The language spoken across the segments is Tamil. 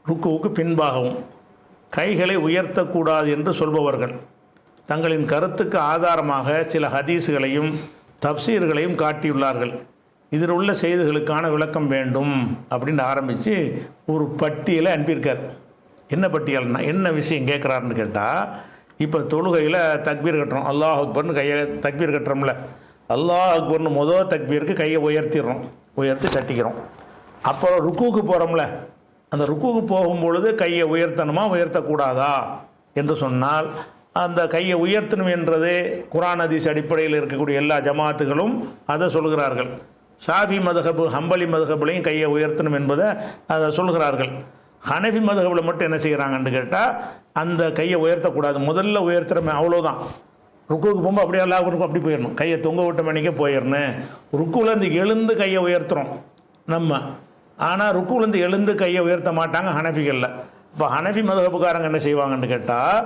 ருக்குவுக்கு பின்பாகவும் கைகளை உயர்த்தக்கூடாது என்று சொல்பவர்கள் தங்களின் கருத்துக்கு ஆதாரமாக சில ஹதீஸுகளையும் தப்சீர்களையும் காட்டியுள்ளார்கள். இதில் உள்ள செய்திகளுக்கான விளக்கம் வேண்டும் அப்படின்னு ஆரம்பித்து ஒரு பட்டியலை அனுப்பியிருக்கார். என்ன பட்டியல்னா என்ன விஷயம் கேட்குறாருன்னு கேட்டால், இப்போ தொழுகையில் தக்பீர் கட்டுறோம், அல்லாஹ் அக்பர்னு கையை தக்பீர் கட்டுறோம்ல, அல்லாஹ் அக்பர்னு முதல் தக்பீருக்கு கையை உயர்த்திடுறோம், உயர்த்தி தட்டிக்கிறோம். அப்புறம் ருக்குவுக்கு போகிறோம்ல, அந்த ருக்குவுக்கு போகும்பொழுது கையை உயர்த்தணுமா உயர்த்தக்கூடாதா என்று சொன்னால், அந்த கையை உயர்த்தணும் என்றது குர்ஆன் ஹதீஸ் அடிப்படையில் இருக்கக்கூடிய எல்லா ஜமாத்துகளும் அதை சொல்கிறார்கள். ஷாஃபி மதுஹப் ஹம்பலி மதுஹப்லையும் கையை உயர்த்தணும் என்பதை அதை சொல்கிறார்கள். ஹனஃபி மதுஹபில் மட்டும் என்ன செய்கிறாங்கன்னு கேட்டால், அந்த கையை உயர்த்தக்கூடாது, முதல்ல உயர்த்துறமே அவ்வளோதான். ருக்குவுக்கு போகும்போது அப்படியே எல்லா இருக்கும் அப்படி போயிடணும், கையை தொங்க விட்ட மணிக்கே போயிடணும். ருக்குவிலேருந்து எழுந்து கையை உயர்த்துறோம் நம்ம, ஆனால் ருக்குவிலேருந்து எழுந்து கையை உயர்த்த மாட்டாங்க ஹனஃபிகளில். இப்போ ஹனஃபி மதுஹபுக்காரங்க என்ன செய்வாங்கன்னு கேட்டால்,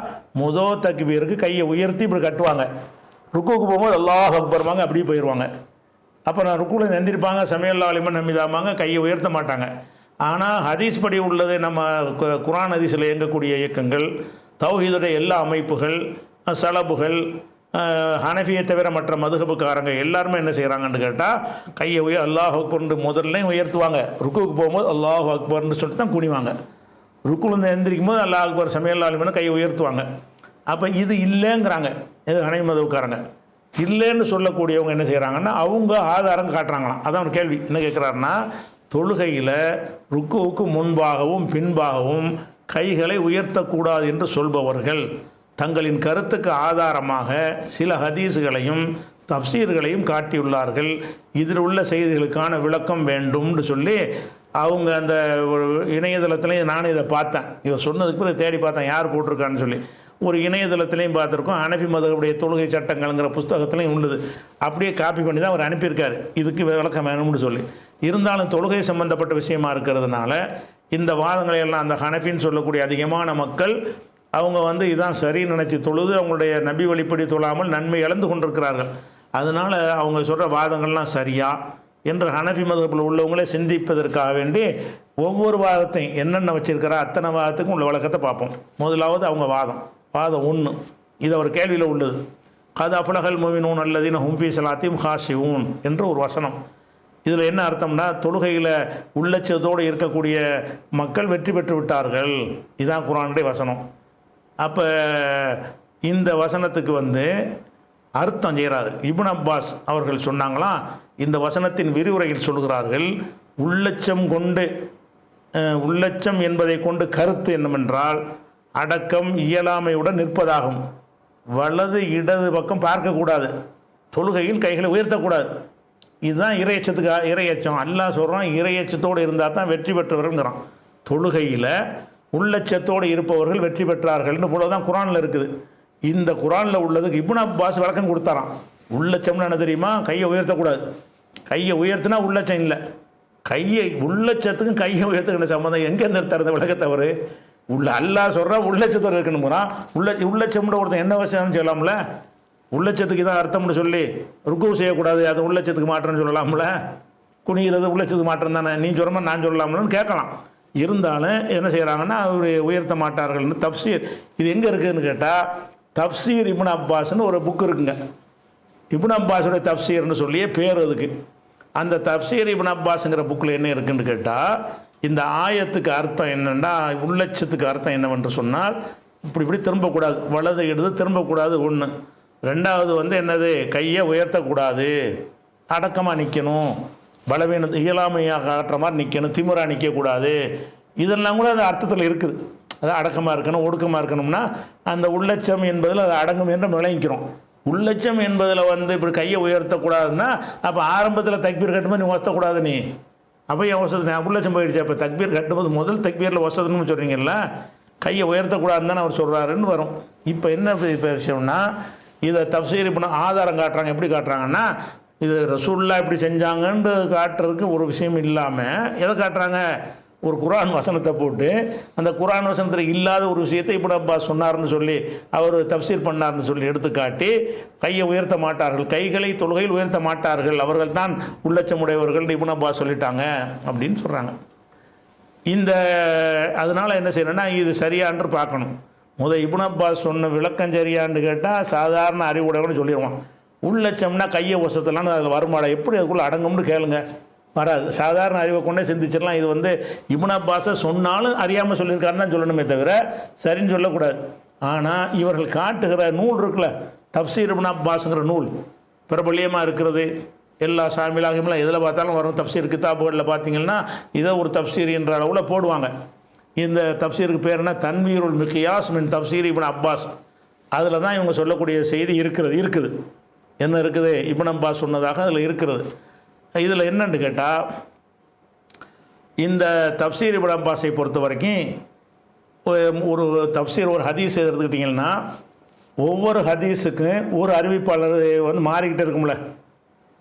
முதல் தக்பீருக்கு கையை உயர்த்தி இப்படி கட்டுவாங்க, ருக்குவுக்கு போகும்போது அல்லாஹ் அக்பர்வாங்க அப்படியே போயிடுவாங்க. அப்போ நான் ருக்குவில் எந்திரிப்பாங்க, சமையல்லா அலிமன் நம்பிதாமாங்க, கையை உயர்த்த மாட்டாங்க. ஆனால் ஹதீஸ் படி உள்ளது நம்ம குர்ஆன் ஹதீஸில் இயங்கக்கூடிய இயக்கங்கள், தௌஹீதுடைய எல்லா அமைப்புகள், சலபுகள், ஹனஃபியை தவிர மற்ற மதுஹபுக்காரங்க எல்லாருமே என்ன செய்கிறாங்கன்னு கேட்டால், கையை அல்லாஹ் அக்பர்னு முதல்ல உயர்த்துவாங்க, ருக்குவுக்கு போகும்போது அல்லாஹ் அக்பர்னு சொல்லிட்டு தான் குனிவாங்க. ருக்குலேருந்து எந்திரிக்கும் போது அல்லாஹ் அக்பர் சமையல்லா அலிமன் கையை உயர்த்துவாங்க. அப்போ இது இல்லைங்கிறாங்க இது ஹனஃபி மதுஹபுக்காரங்க. இல்லைன்னு சொல்லக்கூடியவங்க என்ன செய்கிறாங்கன்னா, அவங்க ஆதாரம் காட்டுறாங்களாம். அதான் ஒரு கேள்வி என்ன கேட்குறாருன்னா, தொழுகையில் ருக்குவுக்கு முன்பாகவும் பின்பாகவும் கைகளை உயர்த்தக்கூடாது என்று சொல்பவர்கள் தங்களின் கருத்துக்கு ஆதாரமாக சில ஹதீஸுகளையும் தப்சீர்களையும் காட்டியுள்ளார்கள். இதில் உள்ள செய்திகளுக்கான விளக்கம் வேண்டும்னு சொல்லி அவங்க அந்த ஒரு இணையதளத்துலேயும் நானும் இதை பார்த்தேன். இதை சொன்னதுக்கு பிறகு தேடி பார்த்தேன் யார் போட்டிருக்கான்னு சொல்லி. ஒரு இணையதளத்துலேயும் பார்த்துருக்கோம், ஹனஃபி மதுஹபுடைய தொழுகை சட்டங்கள்ங்கிற புஸ்தகத்துலையும் உள்ளது. அப்படியே காப்பி பண்ணி தான் அவர் அனுப்பியிருக்காரு, இதுக்கு விளக்கம் வேணும்னு சொல்லி. இருந்தாலும் தொழுகை சம்பந்தப்பட்ட விஷயமா இருக்கிறதுனால இந்த வாதங்களை எல்லாம் அந்த ஹனஃபின்னு சொல்லக்கூடிய அதிகமான மக்கள் அவங்க இதான் சரின்னு நினச்சி தொழுது அவங்களுடைய நபி வழிப்படி தொழாமல் நன்மை இழந்து கொண்டிருக்கிறார்கள். அதனால் அவங்க சொல்கிற வாதங்கள்லாம் சரியா என்று ஹனஃபி மதுஹபில் உள்ளவங்களே சிந்திப்பதற்காக வேண்டி ஒவ்வொரு வாதத்தையும் என்னென்ன வச்சுருக்கிறா அத்தனை வாதத்துக்கும் உள்ள விளக்கத்தை பார்ப்போம். முதலாவது அவங்க வாதம் 1, இது ஒரு கேள்வியில் உள்ளது. கத் அஃப்லஹல் முஃமினூன் அல்லதீன ஹும் ஃபீ ஸலாத்திஹிம் ஹாஷிஊன் என்று ஒரு வசனம். இதில் என்ன அர்த்தம்னா, தொழுகையில் உள்ளச்சத்தோடு இருக்கக்கூடிய மக்கள் வெற்றி பெற்று விட்டார்கள், இதுதான் குர்ஆனுடைய வசனம். அப்போ இந்த வசனத்துக்கு அர்த்தம் செய்கிறார் இப்னு அப்பாஸ் அவர்கள் சொன்னாங்களாம், இந்த வசனத்தின் விரிவுரையில் சொல்கிறார்கள், உள்ளச்சம் என்பதை கொண்டு கருத்து என்னவென்றால் அடக்கம் இயலாமையுடன் நிற்பதாகும். வலது இடது பக்கம் பார்க்கக்கூடாது, தொழுகையில் கைகளை உயர்த்தக்கூடாது. இதுதான் இறையச்சம். அல்லாஹ் சொல்கிறான், இறையச்சத்தோடு இருந்தால் தான் வெற்றி பெற்றவர்கள்ங்கிறான். தொழுகையில் உள்ளச்சத்தோடு இருப்பவர்கள் வெற்றி பெற்றார்கள்னு போல தான் குர்ஆனில் இருக்குது. இந்த குர்ஆனில் உள்ளதுக்கு இப்னு அப்பாஸ் விளக்கம் கொடுத்தாராம். உள்ளச்சம்னு என்ன தெரியுமா, கையை உயர்த்தக்கூடாது. கையை உயர்த்தினா உள்ளச்சம் இல்லை. உள்ளச்சத்துக்கும் கையை உயர்த்துக்கிற சம்மந்தம் எங்கேருந்து தருந்த விளக்கத்தை அவர் அல்லாஹ் சொல்கிறான், உள்ளச்சத்தோடு இருக்கணுங்கிறான். உள்ளச்சம்னு ஒருத்தன் என்ன விஷயம்னு சொல்லலாம்ல, உள்ளச்சத்துக்கு தான் அர்த்தம்னு சொல்லி ருக்கு செய்யக்கூடாது, அது உள்ளச்சத்துக்கு மாற்றம்னு சொல்லலாம்ல, குனிகிறது உள்ளச்சத்துக்கு மாற்றம் தானே, நீ சொல்கிறமா நான் சொல்லலாம்லன்னு கேட்கலாம். இருந்தாலும் என்ன செய்கிறாங்கன்னா, அவர் உயர்த்த மாட்டார்கள்னு தப்சீர். இது எங்கே இருக்குதுன்னு கேட்டால், தப்சீர் இப்னு அப்பாஸ்னு ஒரு புக்கு இருக்குங்க. இப்னு அப்பாஸுடைய தப்சீர்னு சொல்லியே பேர் அதுக்கு. அந்த தப்சீர் இப்னு அப்பாஸுங்கிற புக்கில் என்ன இருக்குதுன்னு கேட்டால், இந்த ஆயத்துக்கு அர்த்தம் என்னென்னா, உள்ளச்சத்துக்கு அர்த்தம் என்னவென்று சொன்னால், இப்படி திரும்பக்கூடாது, வலது இடது திரும்பக்கூடாது 1. ரெண்டாவது என்னது, கையை உயர்த்தக்கூடாது, அடக்கமாக நிற்கணும், பலவீன இயலாமையாக காட்டுற மாதிரி நிற்கணும், திமிராக நிற்கக்கூடாது. இதெல்லாம் கூட அந்த அர்த்தத்தில் இருக்குது. அதான் அடக்கமாக இருக்கணும், ஒடுக்கமாக இருக்கணும்னா அந்த உள்ளச்சம் என்பதில் அது அடங்கும் என்று விளங்கிக்கிறோம். உள்ளச்சம் என்பதில் இப்படி கையை உயர்த்தக்கூடாதுன்னா, அப்போ ஆரம்பத்தில் தக்பீர் கட்டும்போது நீ ஒசத்தக்கூடாது, நீ அப்போ என் வசதி உள்ளச்சம் போயிடுச்சு. அப்போ தக்பீர் கட்டும்போது முதல் தக்பீரில் வசதுன்னு சொல்கிறீங்களா, கையை உயர்த்தக்கூடாதுன்னு தானே அவர் சொல்கிறாருன்னு வரும். இப்போ என்ன விஷயம்னா, இதை தப்சீர் இப்போ ஆதாரம் காட்டுறாங்க. எப்படி காட்டுறாங்கன்னா, இது ரசூலுல்லாஹ் இப்படி செஞ்சாங்கன்னு காட்டுறதுக்கு ஒரு விஷயம் இல்லாமல் எதை காட்டுறாங்க, ஒரு குர்ஆன் வசனத்தை போட்டு அந்த குர்ஆன் வசனத்தில் இல்லாத ஒரு விஷயத்தை இப்னு அப்பாஸ் சொன்னார்னு சொல்லி அவர் தப்சீர் பண்ணார்னு சொல்லி எடுத்துக்காட்டி, கையை உயர்த்த மாட்டார்கள், கைகளை தொழுகையில் உயர்த்த மாட்டார்கள், அவர்கள் தான் உள்ளச்சமுடையவர்கள் இப்னு அப்பாஸ் சொல்லிட்டாங்க அப்படின்னு சொல்கிறாங்க. இந்த அதனால் என்ன செய்யணும்னா இது சரியான்று பார்க்கணும். இப்னு அப்பாஸ் சொன்ன விளக்கம் சரியான்னு கேட்டால் சாதாரண அறிவுடையவனு சொல்லிடுவான். உள்ளச்சம்னா கையை ஒசத்தலான்னு அதில் வருமாடா, எப்படி அதுக்குள்ளே அடங்கும்னு கேளுங்க, வராது. சாதாரண அறிவை கொண்டே சிந்திச்சிடலாம். இது இப்னு அப்பாஸை சொன்னாலும் அறியாமல் சொல்லியிருக்காருன்னு தான் சொல்லணுமே தவிர சரின்னு சொல்லக்கூடாது. ஆனால் இவர்கள் காட்டுகிற நூல் இருக்குல்ல, தஃப்சீர் இப்னு அப்பாஸுங்கிற நூல் பிரபல்யமாக இருக்கிறது. எல்லா ஷாமிலாகலாம் எதில் பார்த்தாலும் வரும். தஃப்சீர் கிதாபுகளில் பார்த்தீங்கன்னா இதை ஒரு தஃப்சீர் என்ற அளவில் போடுவாங்க. இந்த தஃப்சீருக்கு பேர் என்ன, தன்வீருல் மிக்யாஸ் மின் தஃப்சீர் இப்னு அப்பாஸ். அதில் தான் இவங்க சொல்லக்கூடிய செய்தி இருக்குது. என்ன இருக்குது, இப்னு அப்பாஸ் சொன்னதாக அதில் இருக்கிறது. இதில் என்னன்னு கேட்டால், இந்த தஃப்சீர் இப்னு அப்பாஸை பொறுத்த வரைக்கும் ஒரு தஃப்சீர் ஒரு ஹதீஸ் எடுத்துக்கிட்டிங்கன்னா ஒவ்வொரு ஹதீஸுக்கும் ஒரு அறிவிப்பாளர் மாறிக்கிட்டே இருக்கும்ல.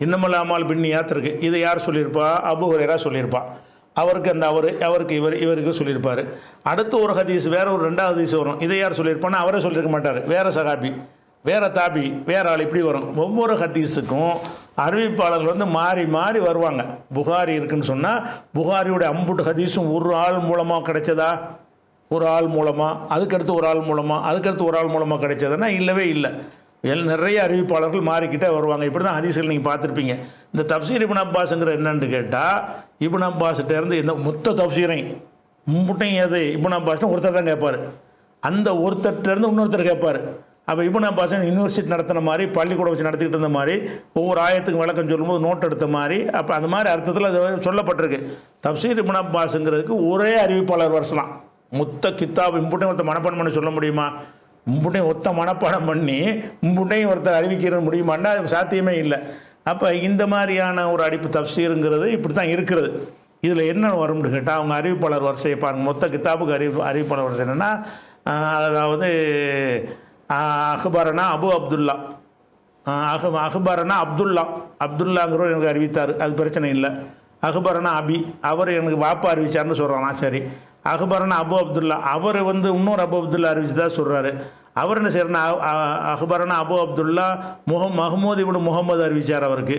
இன்னமல் அமால் பின்னியாத் இருக்குது. இதை யார் சொல்லியிருப்பா, அபூ ஹுரைரா சொல்லியிருப்பா. அவருக்கு அவருக்கு இவருக்கு சொல்லியிருப்பார். அடுத்து ஒரு ஹதீஸ் வேறு ஒரு 2வது ஹதீஸ் வரும். இதை யார் சொல்லியிருப்பான்னா அவரே சொல்லியிருக்க மாட்டார். வேறு சகாபி, வேறு தாபி, வேறு ஆள், இப்படி வரும். ஒவ்வொரு ஹதீஸுக்கும் அறிவிப்பாளர்கள் மாறி மாறி வருவாங்க. புகாரி இருக்குன்னு சொன்னால் புகாரியுடைய அம்புட்டு ஹதீஸும் ஒரு ஆள் மூலமாக கிடைச்சதா, ஒரு ஆள் மூலமாக, அதுக்கடுத்து ஒரு ஆள் மூலமாக, அதுக்கடுத்து ஒரு ஆள் மூலமாக கிடைச்சதுன்னா இல்லவே இல்லை. நிறைய அறிவிப்பாளர்கள் மாறிக்கிட்டே வருவாங்க. இப்படி தான் ஹதீஸ்கள் நீங்கள் பார்த்துருப்பீங்க. இந்த தஃப்சீர் இப்னு அப்பாஸுங்கிற என்னன்னு கேட்டால், இப்னு அப்பாஸ்கிட்டேருந்து இந்த மொத்த தஃப்சீரை முட்டையும் எது இப்னு அப்பாஸ்னு ஒருத்தர் தான் கேட்பார். அந்த ஒருத்தர்கிட்டருந்து இன்னொருத்தர் கேட்பார். அப்போ இப்னு அப்பாஸ் யூனிவர்சிட்டி நடத்தின மாதிரி, பள்ளிக்கூடம் வச்சு நடத்திக்கிட்டு இருந்த மாதிரி, ஒவ்வொரு ஆயத்துக்கு விளக்கம் சொல்லும்போது நோட் எடுத்த மாதிரி, அப்போ அந்த மாதிரி அர்த்தத்தில் அது சொல்லப்பட்டிருக்கு. தஃப்சீர் இப்னு அப்பாஸுங்கிறதுக்கு ஒரே அறிவிப்பாளர் வரலாம். மொத்த கித்தாப் இம்புட்டையும் ஒருத்தர் மனப்பாடம் பண்ண சொல்ல முடியுமா? இம்புட்டையும் ஒத்த மனப்பாடம் பண்ணி இம்புட்டையும் ஒருத்தர் அறிவிக்கிற முடியுமான்னா சாத்தியமே இல்லை. அப்போ இந்த மாதிரியான ஒரு அடிப்பு தஃப்சீருங்கிறது இப்படி தான் இருக்கிறது. இதில் என்ன வரும்னு கேட்டால், அவங்க அறிவிப்பாளர் வரிசையை பாருங்கள். மொத்த கித்தாபுக்கு அறிவிப்பாளர் வரிசை என்னென்னா, அதாவது அஹ்பரனா அபு அப்துல்லா, அஹ்பரனா அப்துல்லாங்கிறவர் எனக்கு அறிவித்தார், அது பிரச்சனை இல்லை. அஹ்பரனா அபி, அவர் எனக்கு வாப்பா அறிவித்தார்னு சொல்கிறானா, சரி. அஹ்பரனா அபு அப்துல்லா, அவர் இன்னொரு அபு அப்துல்லா அறிவிச்சதா சொல்கிறாரு. அவர் என்ன செய்யறனா, அஹ்பரனா அபு அப்துல்லா மஹமூத் இப்னு முகமது அறிவித்தார் அவருக்கு.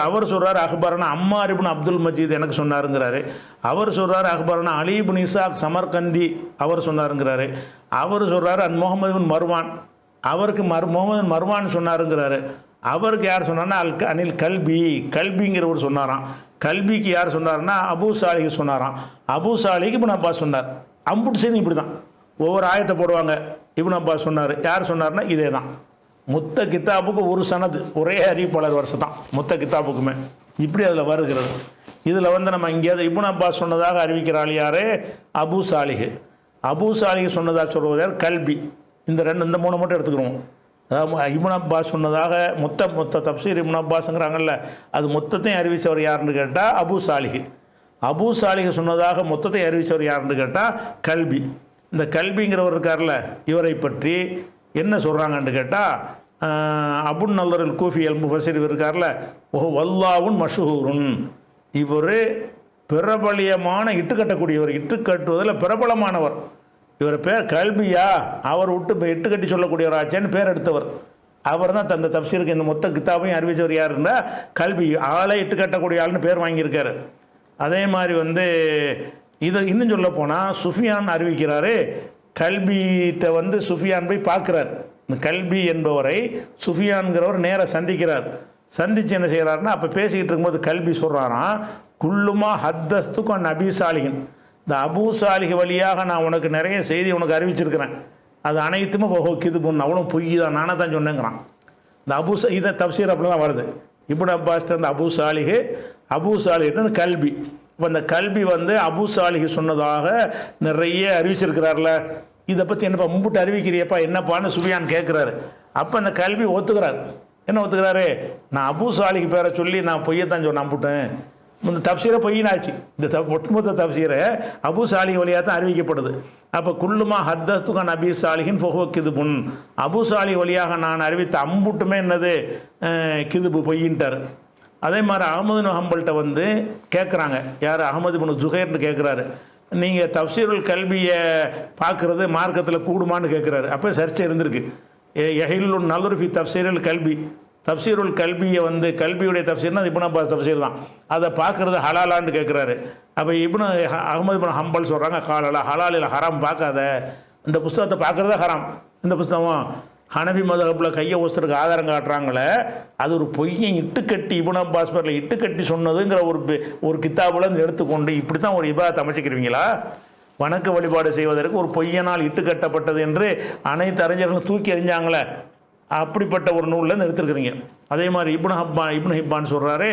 அவர் சொல்கிறார் அஹ்பரனா அம்மார் இப்னு அப்துல் மஜீத் எனக்கு சொன்னாருங்கிறாரு. அவர் சொல்கிறார் அஹ்பரனா அலி இப்னு இசாக் சமர்கந்தி அவர் சொன்னாருங்கிறாரு. அவர் சொல்கிறார் முகமது பின் மர்வான், அவருக்கு முகமது மர்வான் சொன்னாருங்கிறாரு. அவருக்கு யார் சொன்னார்னா அனில் கல்பிங்கிறவர் சொன்னாராம். கல்பிக்கு யார் சொன்னார்னா அபூ சாலிஹ் சொன்னாராம். அபூ சாலிஹ் இப்னு அப்பாஸ் சொன்னார். அம்புட்டு செய்தி இப்படி தான் ஒவ்வொரு ஆயத்தை போடுவாங்க. இப்னு அப்பாஸ் சொன்னார், யார் சொன்னார்னா இதே தான். மொத்த கித்தாபுக்கு ஒரு சனது, ஒரே அறிவிப்பாளர் வருஷம் தான் மொத்த கித்தாபுக்குமே. இப்படி அதில் வருகிறது. இதில் நம்ம இங்கேயாவது இப்னு அப்பாஸ் சொன்னதாக அறிவிக்கிற ஆள் யார், அபூ சாலிஹ் சொன்னதாக சொல்வது யார், கல்பி. இந்த 3 மட்டும் எடுத்துக்கிறோம். அதாவது இப்னு அப்பாஸ் சொன்னதாக மொத்த தஃப்சீர் இப்னு அப்பாஸுங்கிறாங்கல்ல, அது மொத்தத்தையும் அறிவித்தவர் யாருன்னு கேட்டால் அபூ சாலிஹ் சொன்னதாக மொத்தத்தை அறிவித்தவர் யாருன்னு கேட்டால் கல்பி. இந்த கல்பிங்கிறவர் இருக்கார்ல, இவரை பற்றி என்ன சொல்கிறாங்கன்னு கேட்டால், அபுன் நல்லர் கூஃபி அல் முஃபஸிர் இருக்கார்ல, வல்லாவுன் மஷூருன், இவர் பிரபலியமான இட்டுக்கட்டக்கூடியவர், இட்டுக்கட்டுவதில் பிரபலமானவர். இவர் பேர் கல்பியா, அவர் விட்டு இட்டு கட்டி சொல்லக்கூடியவர் ஆச்சேன்னு பேர் எடுத்தவர். அவர் தான் தந்த தஃப்சீருக்கு இந்த மொத்த கித்தாபையும் அறிவித்தவர் யாருன்னா கல்பி. ஆளை இட்டு கட்டக்கூடிய ஆள்னு பேர் வாங்கியிருக்காரு. அதே மாதிரி இதை இன்னும் சொல்ல போனால் சுஃபியான் அறிவிக்கிறாரு. கல்பிகிட்ட சுஃபியான் போய் பார்க்குறார். இந்த கல்பி என்பவரை சுஃபியான்கிறவர் நேராக சந்திக்கிறார். சந்தித்து என்ன செய்கிறாருன்னா, அப்போ பேசிக்கிட்டு இருக்கும்போது கல்பி சொல்கிறாராம், குல்லுமா ஹத்தஸ்துக்கும் அபி சாலிஹின், இந்த அபூ சாலிஹ் வழியாக நான் உனக்கு நிறைய செய்தி உனக்கு அறிவிச்சிருக்கிறேன், அது அனைத்துமே கிது பொண்ணு, அவ்வளோ பொய் தான், நானே தான் சொன்னேங்கிறான். இந்த இதை தஃப்சீர் அப்படி தான் வருது. இப்னு அப்பாஸ் அந்த அபூ சாலிஹ் கல்பி. இப்போ இந்த கல்வி அபூ சாலிஹ் சொன்னதாக நிறைய அறிவிச்சிருக்கிறார்ல, இதை பற்றி என்னப்பா மும்பிட்டு அறிவிக்கிறியப்பா என்னப்பான்னு சுஃபியான் கேட்குறாரு. அப்போ அந்த கல்வி ஒத்துக்கிறார். என்ன ஒத்துக்கிறாரு, நான் அபூ சாலிஹ் பேரை சொல்லி நான் பொய்யத்தான் சொன்னேன் நம்பிட்டேன். இந்த தஃப்சீரை பொய்யினாச்சு. இந்த ஒட்டுமொத்த தஃப்சீரை அபூ சாலிஹ் வழியாக தான் அறிவிக்கப்படுது. அப்போ குல்லுமா ஹத்தஸ்துகான் அபி சாலிஹின் ஃபஹுவ கிதுபுன், அபூ சாலிஹ் வழியாக நான் அறிவித்த அம்புட்டுமே என்னது கிதுபு, பொய்யின்ட்டார். அதே மாதிரி அஹமது ஹம்பல்கிட்ட கேட்குறாங்க, யார் அஹமது பின் ஜுஹைர்னு கேட்குறாரு, நீங்கள் தஃப்சீருல் கல்வியை பார்க்குறது மார்க்கத்தில் கூடுமான்னு கேட்குறாரு. அப்போ சர்ச்சை இருந்திருக்கு. யஹில்லுன் நலுர் ஃபி தஃப்சீருல் கல்வி, தப்சீருல் கல்பியை வந்து கல்வியுடைய தப்சீர்னா அது இப்னு அப்பாஸ் தப்சீர் தான். அதை பார்க்குறது ஹலாலான்னு கேட்குறாரு. அப்போ அஹ்மது இப்னு ஹம்பல் சொல்கிறாங்க, காலலா ஹலால் இல்லை ஹராம் பார்க்காத, இந்த புஸ்தகத்தை பார்க்குறதா ஹராம். இந்த புஸ்தகம் ஹனபி மதஹபில் கையை ஒசத்துக்கு ஆதாரம் காட்டுறாங்களே, அது ஒரு பொய்யை இட்டுக்கட்டி இப்னு அப்பாஸ் பேரில் இட்டுக்கட்டி சொன்னதுங்கிற ஒரு கித்தாபில் இருந்து எடுத்துக்கொண்டு இப்படி தான் ஒரு இபாதத்தை அமைச்சிக்கிறீங்களா? வணக்க வழிபாடு செய்வதற்கு ஒரு பொய்யனால் இட்டு கட்டப்பட்டது என்று அனைத்து அறிஞர்களும் தூக்கி எறிஞ்சாங்களே, அப்படிப்பட்ட ஒரு நூலில் எடுத்துருக்குறீங்க. அதே மாதிரி இப்னு ஹிப்பான் சொல்கிறாரு,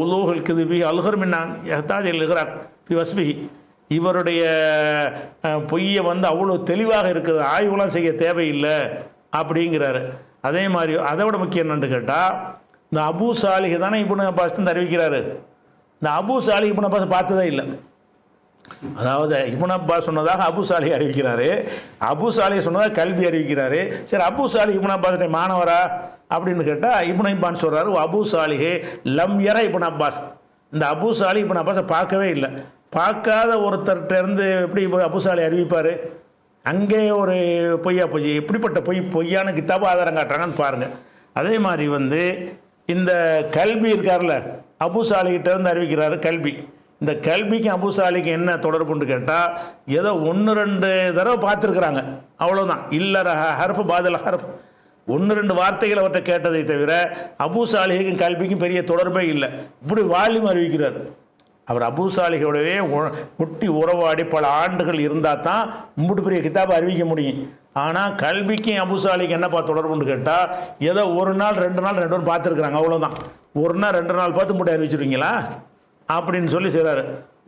உலூஹுல் கிதுபி அல்ஹர் மின்னான் யஹ்தாஜ் இல்ஹிராக் ஃபி வஸ்பிஹி, இவருடைய பொய்யை வந்து அவ்வளோ தெளிவாக இருக்குது, ஆய்வுலாம் செய்ய தேவையில்லை அப்படிங்கிறாரு. அதே மாதிரி அதை விட முக்கியம் என்னன்னு கேட்டால், இந்த அபூ சாலிஹ் தானே இப்னு அப்பாஸ் வந்து அறிவிக்கிறாரு. இந்த அபூ சாலிஹ் இப்னு அப்பாஸ் பார்த்ததே இல்லை. அதாவது இப்னு அப்பாஸ் சொன்னதாக அபூ சாலிஹ் அறிவிக்கிறாரு, அபூ சாலிஹ் சொன்னதாக கல்வி அறிவிக்கிறாரு. சரி, அபூ சாலிஹ் இப்னு அப்பாஸ் மாணவரா அப்படின்னு கேட்டால் இப்னு ஹிப்பான் சொல்கிறாரு, அபூ சாலிஹ் லம் யர இப்னு அப்பாஸ், இந்த அபூ சாலிஹ் இப்னு அப்பாஸை பார்க்கவே இல்லை. பார்க்காத ஒருத்தர்கிட்ட இருந்து எப்படி அபூ சாலிஹ் அறிவிப்பார்? அங்கே ஒரு பொய் எப்படிப்பட்ட பொய்யான கித்தாபு ஆதாரம் காட்டுறாங்கன்னு பாருங்கள். அதே மாதிரி வந்து இந்த கல்வி இருக்கார்ல, அபூ சாலிஹ்கிட்ட இருந்து அறிவிக்கிறாரு கல்வி. இந்த கல்விக்கும் அபூ சாலிஹ்க்கும் என்ன தொடர்புன்னு கேட்டால், ஏதோ 1-2 தடவை பார்த்துருக்குறாங்க, அவ்வளோதான். இல்லற ஹர்ஃப் பாதல் ஹர்ஃப், 1-2 வார்த்தைகள் அவர்கிட்ட கேட்டதை தவிர அபூ சாலிஹுக்கும் கல்விக்கும் பெரிய தொடர்பே இல்லை. இப்படி வால்யூம் அறிவிக்கிறார். அவர் அபூ சாலிஹோடவே ஒட்டி உறவாடி பல ஆண்டுகள் இருந்தால் தான் மும்புட்டு பெரிய கிதாபை அறிவிக்க முடியும். ஆனால் கல்விக்கும் அபூ சாலிஹுக்கு என்னப்பா தொடர்புன்னு கேட்டால், ஏதோ 1 நாள் 2 நாள் 2 பேரும் பார்த்துருக்குறாங்க, அவ்வளோதான். 1 நாள் 2 நாள் பார்த்து முட்டை அறிவிச்சிருவீங்களா அப்படின்னு சொல்லி செய்கிறாரு.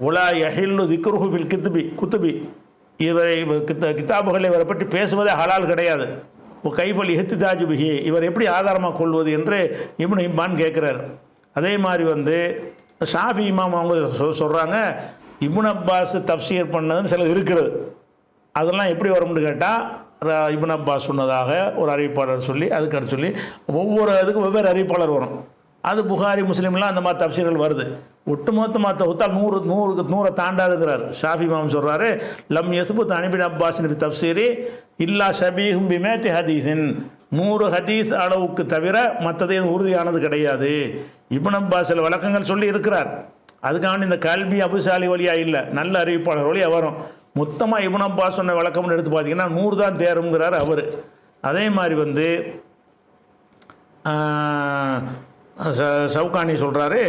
உலா யஹில்லு திக்ருஹு ஃபில் குத்துபி, இவரை கிதாபுகளை இவரை பற்றி பேசுவதே ஹலால் கிடையாது. கைஃபல் இஹ்திஜாஜு பிஹி, இவர் எப்படி ஆதாரமாக கொள்வது என்று இப்னு ஹிப்பான் கேட்குறாரு. அதே மாதிரி வந்து ஷாஃபி இமாம் அவங்க சொல்கிறாங்க, இப்னு அப்பாஸ் தஃப்சீர் பண்ணதுன்னு சில இருக்கிறது, அதெல்லாம் எப்படி வரும்னு கேட்டால் இப்னு அப்பாஸ் சொன்னதாக ஒரு அறிவிப்பாளர் சொல்லி அதுக்கு சொல்லி ஒவ்வொரு இதுக்கு வெவ்வேறு அறிவிப்பாளர் வரும். அது புகாரி முஸ்லீம்லாம் அந்த மாதிரி தஃப்சீர்கள் வருது. ஒட்டுமொத்தமாக ஒத்தால் 100 தாண்டாதுங்கிறார். ஷாஃபி இமாம் சொல்கிறாரு, லம் யஸ்புத் அன் இப்னு அப்பாஸின் ஃபி தஃப்சீரி இல்லா ஷபீஹும் பிமேத்தி ஹதீஸின், 100 ஹதீஸ் அளவுக்கு தவிர மற்றதே உறுதியானது கிடையாது. இப்னு அப்பாஸ் சில விளக்கங்கள் சொல்லி இருக்கிறார். அதுக்காக இந்த கல்வி அபூ சாலிஹ் வழியாக இல்லை, நல்ல அறிவிப்பாளர் வழியாக வரும். மொத்தமாக இப்னு அப்பாஸ் சொன்ன விளக்கம்னு எடுத்து பார்த்தீங்கன்னா 100 தான் தேருங்கிறார் அவர். அதே மாதிரி வந்து ஷவுகானி சொல்கிறாரு,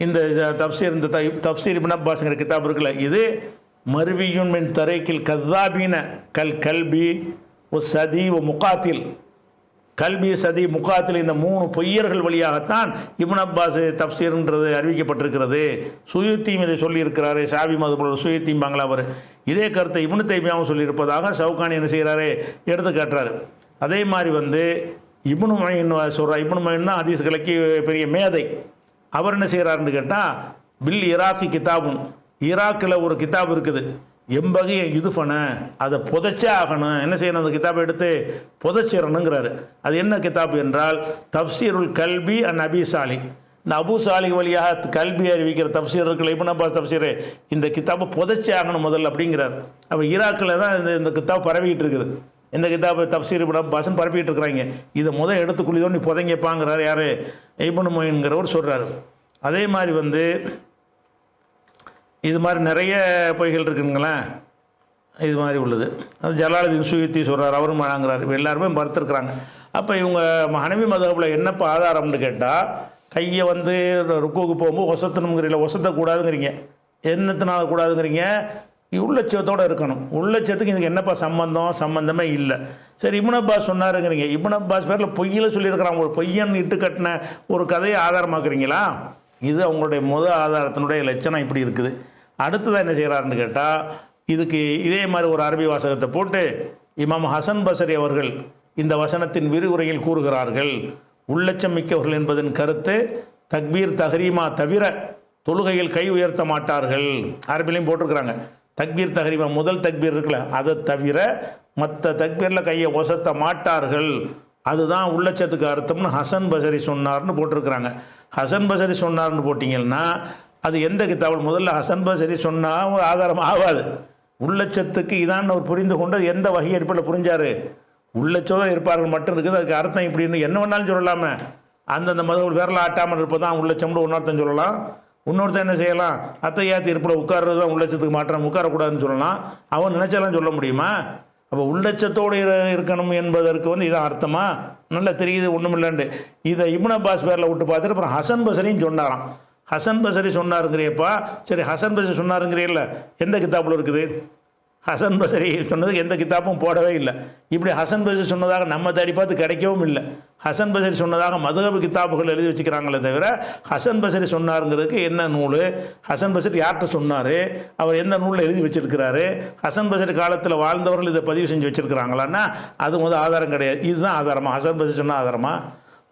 இந்த தப்சீர் இப்னு அப்பாஸ்ங்கிற கிதாப் இருக்குல்ல, இது மர்வியுன் மின் தரைக்கில் கத்தாபீன கல்பி சதி முகாத்தில், கல்வி சதி முகாத்தில், இந்த 3 பொய்யர்கள் வழியாகத்தான் இப்னு அப்பாஸ் தப்சீர்ன்றது அறிவிக்கப்பட்டிருக்கிறது. சுயுத்தீம் இதை சொல்லியிருக்கிறாரு. ஷாஃபி மதுபுல் சுயுத்தீம்பாங்களா அவர், இதே கருத்தை இப்னு தைமியாவும் சொல்லியிருப்பதாக ஷவுகானி என்ன செய்கிறாரு எடுத்து காட்டுறாரு. அதே மாதிரி வந்து இப்னு மயின் சொல்கிறார். இப்னு மயின்னா ஹதீஸ் கலைக்கு பெரிய மேதை. அவர் என்ன செய்கிறாருன்னு கேட்டால், பில் ஈராக்கி கிதாபுன், ஈராக்கில் ஒரு கிதாப் இருக்குது, எம்பகை யுதுஃபன, அதை புதைச்சே ஆகணும். என்ன செய்யணும்? அந்த கிதாபை எடுத்து புதைச்சிடணுங்கிறாரு. அது என்ன கிதாப் என்றால் தஃப்சீருல் கல்பி அன் அபி சாலிஹ். இந்த அபூ சாலிஹ் வழியாக கல்வி அறிவிக்கிற தஃப்சீர் இருக்குல்ல, இப்னு அப்பாஸ் தஃப்சீர், இந்த கிதாபை புதைச்சே ஆகணும் முதல்ல அப்படிங்கிறார். அப்போ ஈராக்கில் தான் இந்த கிதாப் பரவிக்கிட்டு இருக்குது. இந்த கிதாபை தஃப்சீர் இப்னு அப்பாஸ்ன்னு பரப்பிட்டு இருக்கிறாங்க. இதை எடுத்து குழி தோண்டி புதைங்கப்பாங்கிறார் யார்? இப்னு மொயின்கிறவர் சொல்கிறார். அதே மாதிரி வந்து இது மாதிரி நிறைய பொய்கள் இருக்குங்களேன், இது மாதிரி உள்ளது. அது ஜலாலுதீன் சுயுத்தி சொல்கிறார், அவரும் வழங்குறார். இப்போ எல்லாருமே மறுத்துருக்குறாங்க. அப்போ இவங்க ஹனபி மதஹபில் என்னப்போ ஆதாரம்னு கேட்டால், கையை வந்து ருக்குவுக்கு போகும்போது ஒசத்தணுங்கிறீங்களா, ஒசத்தக்கூடாதுங்கிறீங்க. என்னத்தினால கூடாதுங்கிறீங்க? உள்ளட்சத்தோடு இருக்கணும். உள்ளட்சத்துக்கு இதுக்கு என்னப்பா சம்பந்தமே இல்லை. சரி, இப்னு அப்பாஸ் சொன்னாருங்கிறீங்க. இப்னு அப்பாஸ் பேரில் பொய்யில் சொல்லியிருக்கிறாங்க, ஒரு பொய்யன் இட்டு கட்டின ஒரு கதையை ஆதாரமாக்குறீங்களா? இது அவங்களுடைய ஆதாரத்தினுடைய லட்சணம் இப்படி இருக்குது. அடுத்ததாக என்ன செய்கிறாருன்னு கேட்டால், இதுக்கு இதே மாதிரி ஒரு அரபி வாசகத்தை போட்டு இமாம் ஹசன் பஸ்ரி அவர்கள் இந்த வசனத்தின் விரிவுரையில் கூறுகிறார்கள், உள்ளட்சம் மிக்கவர்கள் என்பதன் கருத்து தக்பீர் தஹ்ரீமா தவிர தொழுகையில் கை உயர்த்த மாட்டார்கள். அரபிலையும் போட்டிருக்கிறாங்க. தக்பீர் தஹ்ரீமா முதல் தக்பீர் இருக்குல்ல, அதை தவிர மற்ற தக்பீரில் கையை ஒசத்த மாட்டார்கள், அதுதான் உள்ளட்சத்துக்கு அர்த்தம்னு ஹசன் பஸ்ரி சொன்னார்னு போட்டிருக்கிறாங்க. ஹசன் பஸ்ரி சொன்னார்னு போட்டிங்கன்னா அது எந்த கிதாபில்? முதல்ல ஹசன் பஸ்ரி சொன்னால் ஒரு ஆதாரம் ஆகாது. உள்ளட்சத்துக்கு இதான் அவர் புரிந்து கொண்டு எந்த வகை அடிப்படையில் புரிஞ்சார்? உள்ளச்சோட இருப்பார்கள் மட்டும் இருக்குது. அதுக்கு அர்த்தம் இப்படின்னு என்ன வேணாலும் சொல்லலாமே. அந்தந்த மதங்கள் விரல ஆட்டாமல் இருப்பதான் உள்ளச்சம்னு இன்னொருத்தன் சொல்லலாம். இன்னொருத்தன் என்ன செய்யலாம், அத்தையாத்தி இருப்பில் உட்கார்றது தான் உள்ளச்சத்துக்கு மாற்றம், உட்காரக்கூடாதுன்னு சொல்லலாம். அவன் நினைச்சாலும் சொல்ல முடியுமா? அப்போ உள்ளச்சத்தோடு இருக்கணும் என்பதற்கு இதான் அர்த்தமா? நல்லா தெரியுது ஒன்றும் இல்லைண்டு. இதை இப்னு அப்பாஸ் பேரில் விட்டு பார்த்துட்டு அப்புறம் ஹசன் பசரியும் சொன்னாராம். ஹசன் பசரி சொன்னாருங்கிறியப்பா, சரி ஹசன் பசரி சொன்னாருங்கிறீல்ல, எந்த கிதாப்பில் இருக்குது? ஹசன் பசரி சொன்னதுக்கு எந்த கிதாப்பும் போடவே இல்லை. இப்படி ஹசன் பசரி சொன்னதாக நம்ம தேடி பார்த்து கிடைக்கவும் இல்லை. ஹசன் பசரி சொன்னதாக மதுஹப் கிதாபுகள் எழுதி வச்சுக்கிறாங்களே தவிர ஹசன் பசரி சொன்னாருங்கிறதுக்கு என்ன நூல், ஹசன் பசரி யார்கிட்ட சொன்னார், அவர் எந்த நூலில் எழுதி வச்சிருக்கிறாரு, ஹசன் பசரி காலத்தில் வாழ்ந்தவர்கள் இதை பதிவு செஞ்சு வச்சுருக்கிறாங்களான்னா அது ஆதாரம் கிடையாது. இதுதான் ஆதாரமா? ஹசன் பசரி சொன்ன ஆதாரமா?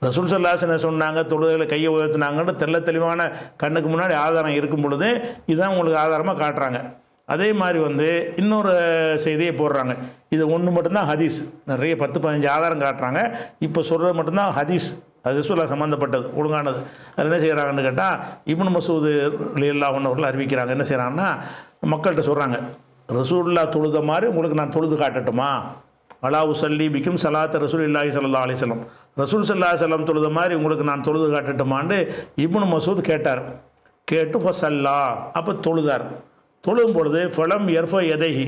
ரசூல் ஸல்லல்லாஹு அலைஹி வஸல்லம் சொன்னாங்க, தொழுகையில் கையை உயர்த்தினாங்கன்னு தெளிவான கண்ணுக்கு முன்னாடி ஆதாரம் இருக்கும் பொழுது இதுதான் உங்களுக்கு ஆதாரமாக காட்டுறாங்க. அதே மாதிரி இன்னொரு செய்தியை போடுறாங்க. இது ஒன்று மட்டும்தான் ஹதீஸ். நிறைய 10-15 ஆதாரம் காட்டுறாங்க. இப்போ சொல்கிறது மட்டும்தான் ஹதீஸ், அது ரசூலுல்லாஹ் சம்மந்தப்பட்டது, ஒழுங்கானது. அதில் என்ன செய்கிறாங்கன்னு கேட்டால், இப்னு மஸ்ஊத் ரலியல்லாஹு அன்ஹு அவர்கள் அறிவிக்கிறாங்க. என்ன செய்கிறாங்கன்னா, மக்கள்கிட்ட சொல்கிறாங்க, ரசூலுல்லாஹ் தொழுத மாதிரி உங்களுக்கு நான் தொழுது காட்டட்டுமா? அலா உஸல்லி பிக்கும் ஸலாத்த ரசூலில்லாஹி ஸல்லல்லாஹு அலைஹி வஸல்லம், ரசூல் ஸல்லல்லாஹு அலைஹி வஸல்லம் தொழுத மாதிரி உங்களுக்கு நான் தொழுது காட்டட்டுமான்னு இப்னு மஸ்ஊத் கேட்டார். கேட்டு ஃபஸல்லா, அப்போ தொழுதார். தொழும் பொழுது ஃபலம் யர்ஃப யதைஹி,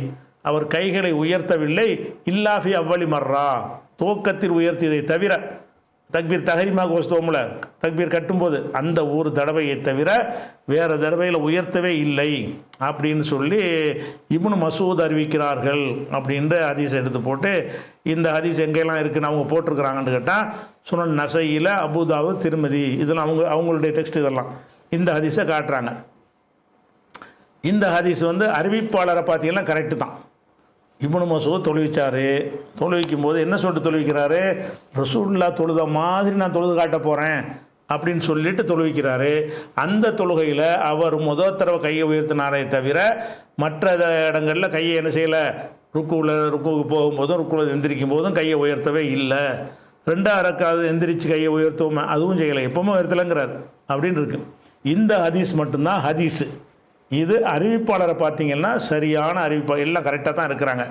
அவர் கைகளை உயர்த்தவில்லை, இல்லாஃபி அவ்வளி மர்ரா, துவக்கத்தில் உயர்த்தியதை தவிர, தக்பீர் தஹரீமாக வஸ்தோம்ல தக்பீர் கட்டும்போது அந்த ஒரு தடவையை தவிர வேறு தடவையில் உயர்த்தவே இல்லை அப்படின்னு சொல்லி இப்னு மஸ்ஊத் அறிவிக்கிறார்கள் அப்படின்ற ஹதீஸ் எடுத்து போட்டு, இந்த ஹதீஸ் எங்கெல்லாம் இருக்குன்னு அவங்க போட்டிருக்கிறாங்கன்னு கேட்டால், சுனன் நசையில், அபூதாவுத், திர்மிதி, இதெல்லாம் அவங்களுடைய டெக்ஸ்ட், இதெல்லாம் இந்த ஹதீஸை காட்டுறாங்க. இந்த ஹதீஸ் அறிவிப்பாளரை பார்த்தீங்கன்னா கரெக்டு தான். இப்னு மஸ்ஊத் தொழுவிச்சார். தொழுவிக்கும் போது என்ன சொல்லிட்டு தொழுவிக்கிறாரு, ரசூலுல்லாஹ் தொழுத மாதிரி நான் தொழுது காட்ட போகிறேன் அப்படின்னு சொல்லிட்டு தொழுவிக்கிறாரு. அந்த தொழுகையில் அவர் முதல் தடவை கையை உயர்த்தினாரே தவிர மற்ற இடங்களில் கையை என்ன செய்யலை, ருக்குவுக்கு போகும்போதும் ருக்குவில் எந்திரிக்கும் போதும் கையை உயர்த்தவே இல்லை. 2 ரக்காவது எந்திரிச்சு கையை உயர்த்துவோமே அதுவும் செய்யலை, எப்பவுமே உயர்த்தலைங்கிறார் அப்படின்னு இருக்கு. இந்த ஹதீஸ் மட்டும்தான் ஹதீஸு. இது அறிவிப்பாளரை பார்த்தீங்கன்னா சரியான அறிவிப்பாளர், எல்லாம் கரெக்டாக தான் இருக்கிறாங்க.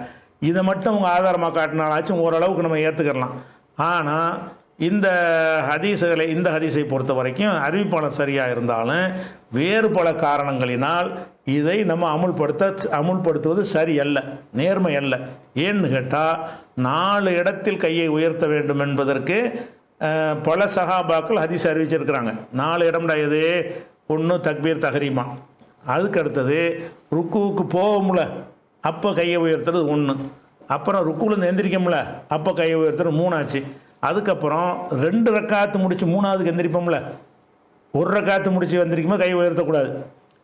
இதை மட்டும் அவங்க ஆதாரமாக காட்டினாலாச்சும் ஓரளவுக்கு நம்ம ஏற்றுக்கலாம். ஆனால் இந்த ஹதீஸை பொறுத்த வரைக்கும் அறிவிப்பாளர் சரியாக இருந்தாலும் வேறு பல காரணங்களினால் இதை நம்ம அமுல்படுத்துவது சரியல்ல, நேர்மை அல்ல. ஏன்னு கேட்டால் 4 இடத்தில் கையை உயர்த்த வேண்டும் என்பதற்கு பல சஹாபாக்கள் ஹதீஸ் அறிவிச்சிருக்கிறாங்க. 4 இடம்டா எது? ஒன்று தக்பீர் தஹரீமா, அதுக்கு அடுத்தது ருக்குவுக்கு போவோம்ல அப்போ கையை உயர்த்துறது 1, அப்புறம் ருக்குலேருந்து எந்திரிக்கோம்ல அப்போ கையை உயர்த்துறது 3 ஆச்சு. அதுக்கப்புறம் 2 ரக்காத்து முடித்து 3ஆவதுக்கு எந்திரிப்போம்ல, 1 ரக்காத்து முடித்து எந்திரிக்கும்போது கையை உயர்த்தக்கூடாது.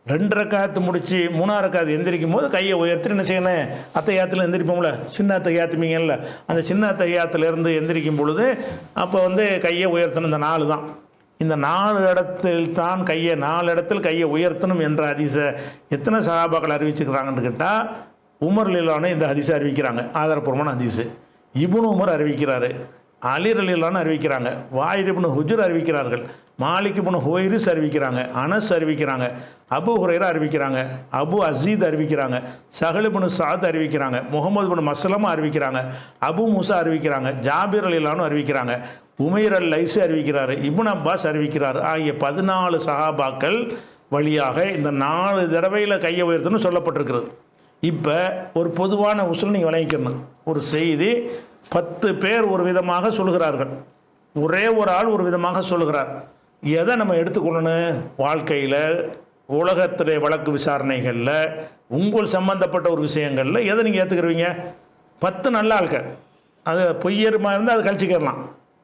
2 ரக்காத்து முடித்து 3ஆவது ரக்காத்து எந்திரிக்கும் போது கையை உயர்த்தி என்ன செய்யணும், அத்தையாத்தில் எந்திரிப்போம்ல, சின்ன அத்தையாத்துமீங்கல்ல, அந்த சின்ன அத்தையாத்திலேருந்து எந்திரிக்கும் பொழுது அப்போ கையை உயர்த்தணும். இந்த 4 தான். இந்த 4 இடத்தில் தான் 4 இடத்தில் கையை உயர்த்தணும் என்ற ஹதீஸை எத்தனை சஹாபாக்கள் அறிவிச்சுக்கிறாங்கன்னு கேட்டால், உமர் ரலியல்லாஹு இந்த ஹதீஸை அறிவிக்கிறாங்க, ஆதாரப்பூர்வமான ஹதீஸு. இப்னு உமர் அறிவிக்கிறாரு, அலி ரலியல்லாஹு அறிவிக்கிறாங்க, வாயித் இப்னு ஹுஜர் அறிவிக்கிறார்கள், மாலிக் இப்னு ஹுவைரிஸ் அறிவிக்கிறாங்க, அனஸ் அறிவிக்கிறாங்க, அபு ஹுரைரா அறிவிக்கிறாங்க, அபு அசீத் அறிவிக்கிறாங்க, சஹல் இப்னு சஅத் அறிவிக்கிறாங்க, முகமது இப்னு மஸ்லமா அறிவிக்கிறாங்க, அபு மூசா அறிவிக்கிறாங்க, ஜாபிர் ரலியல்லாஹு அறிவிக்கிறாங்க, உமைர் அல் லைஸி அறிவிக்கிறார், இப்னு அப்பாஸ் அறிவிக்கிறார் ஆகிய 14 சஹாபாக்கள் வழியாக இந்த 4 தடவையில் கையை உயர்த்தணும் சொல்லப்பட்டிருக்கிறது. இப்போ ஒரு பொதுவான உசுல் நீங்கள் விளங்கிக்கணும். ஒரு செய்தி 10 பேர் ஒரு விதமாக சொல்கிறார்கள், ஒரே ஒரு ஆள் ஒரு விதமாக சொல்கிறார். எதை நம்ம எடுத்துக்கொள்ளணும்? வாழ்க்கையில், உலகத்துடைய வழக்கு விசாரணைகளில், உங்கள் சம்பந்தப்பட்ட ஒரு விஷயங்களில் எதை நீங்கள் ஏற்றுக்கிறீங்க? 10 நல்ல ஆட்கள், அது பொய்யருமா இருந்தால் அது கழிச்சிக்கிறலாம்.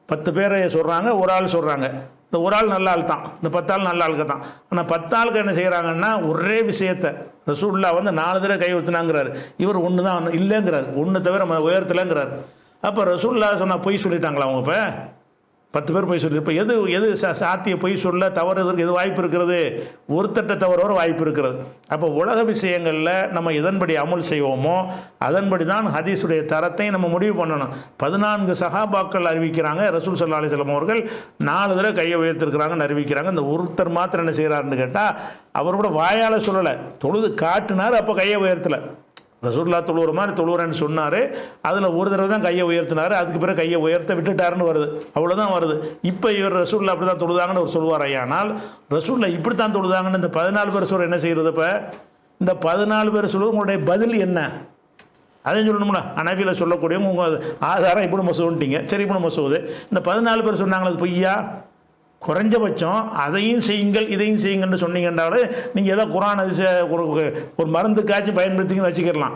10 பேரை சொல்கிறாங்க, ஒரு ஆள் சொல்கிறாங்க, இந்த ஒரு ஆள் நல்ல ஆள் தான், இந்த 10 ஆள் நல்ல ஆளுக்கு தான். ஆனால் 10 ஆளுக்கு என்ன செய்கிறாங்கன்னா ஒரே விஷயத்தை ரசூலுல்லாஹ் 4 தடவை கை ஊற்றினாங்கிறார், இவர் 1 தான் இல்லைங்கிறார், 1 தவிர உயர்த்தலைங்கிறார். அப்போ ரசூலுல்லாஹ் சொன்னால் பொய் சொல்லிட்டாங்களா அவங்க? இப்போ 10 பேர் பொய் சொல்லி, இப்போ எது சாத்திய பொய் சொல்ல தவறுதற்கு எது வாய்ப்பு இருக்கிறது? ஒருத்தட்ட தவறு வர வாய்ப்பு இருக்கிறது. அப்போ உலக விஷயங்களில் நம்ம எதன்படி அமல் செய்வோமோ அதன்படி தான் ஹதீஸுடைய தரத்தை நம்ம முடிவு பண்ணணும். 14 சஹாபாக்கள் அறிவிக்கிறாங்க, ரசூல் ஸல்லல்லாஹு அலைஹி வஸல்லம் அவர்கள் 4 தடவை கையை உயர்த்திருக்கிறாங்கன்னு அறிவிக்கிறாங்க. இந்த ஒருத்தர் மாத்திரம் என்ன செய்கிறாருன்னு கேட்டால், அவர் கூட வாயால் சொல்லலை, தொழுது காட்டினார், அப்போ கையை உயர்த்தலை. ரசூலுல்லாஹ் தொழுகிற மாதிரி தொழுகிறேன்னு சொன்னார். அதில் ஒரு தடவை தான் கையை உயர்த்தினார். அதுக்கு பிறகு கையை உயர்த்த விட்டுட்டாருன்னு வருது. அவ்வளோதான் வருது. இப்போ இவர் ரசூலுல்லாஹ் அப்படி தான் தொழுதாங்கன்னு ஒரு சொல்லுவார். ஆனால் ரசூலுல்லாஹ் இப்படி தான் தொழுதாங்கன்னு இந்த 14 பேர் சொல்கிற என்ன செய்கிறது? இப்போ இந்த 14 பேர் சொல்வது உங்களுடைய பதில் என்ன? அதையும் சொல்லணும்ல. ஹனஃபியில் சொல்லக்கூடிய உங்கள் ஆதாரம் இப்னு மஸ்ஊத்ட்டீங்க. சரி, இப்னு மஸ்ஊத் இந்த 14 பேர் சொன்னாங்களே அது பொய்யா? குறைஞ்சபட்சம் அதையும் செய்யுங்கள் இதையும் செய்யுங்கன்னு சொன்னீங்கன்றாலே நீங்கள் ஏதோ குர்ஆன் ஒரு மருந்துக்காச்சும் பயன்படுத்திங்கன்னு வச்சுக்கிடலாம்.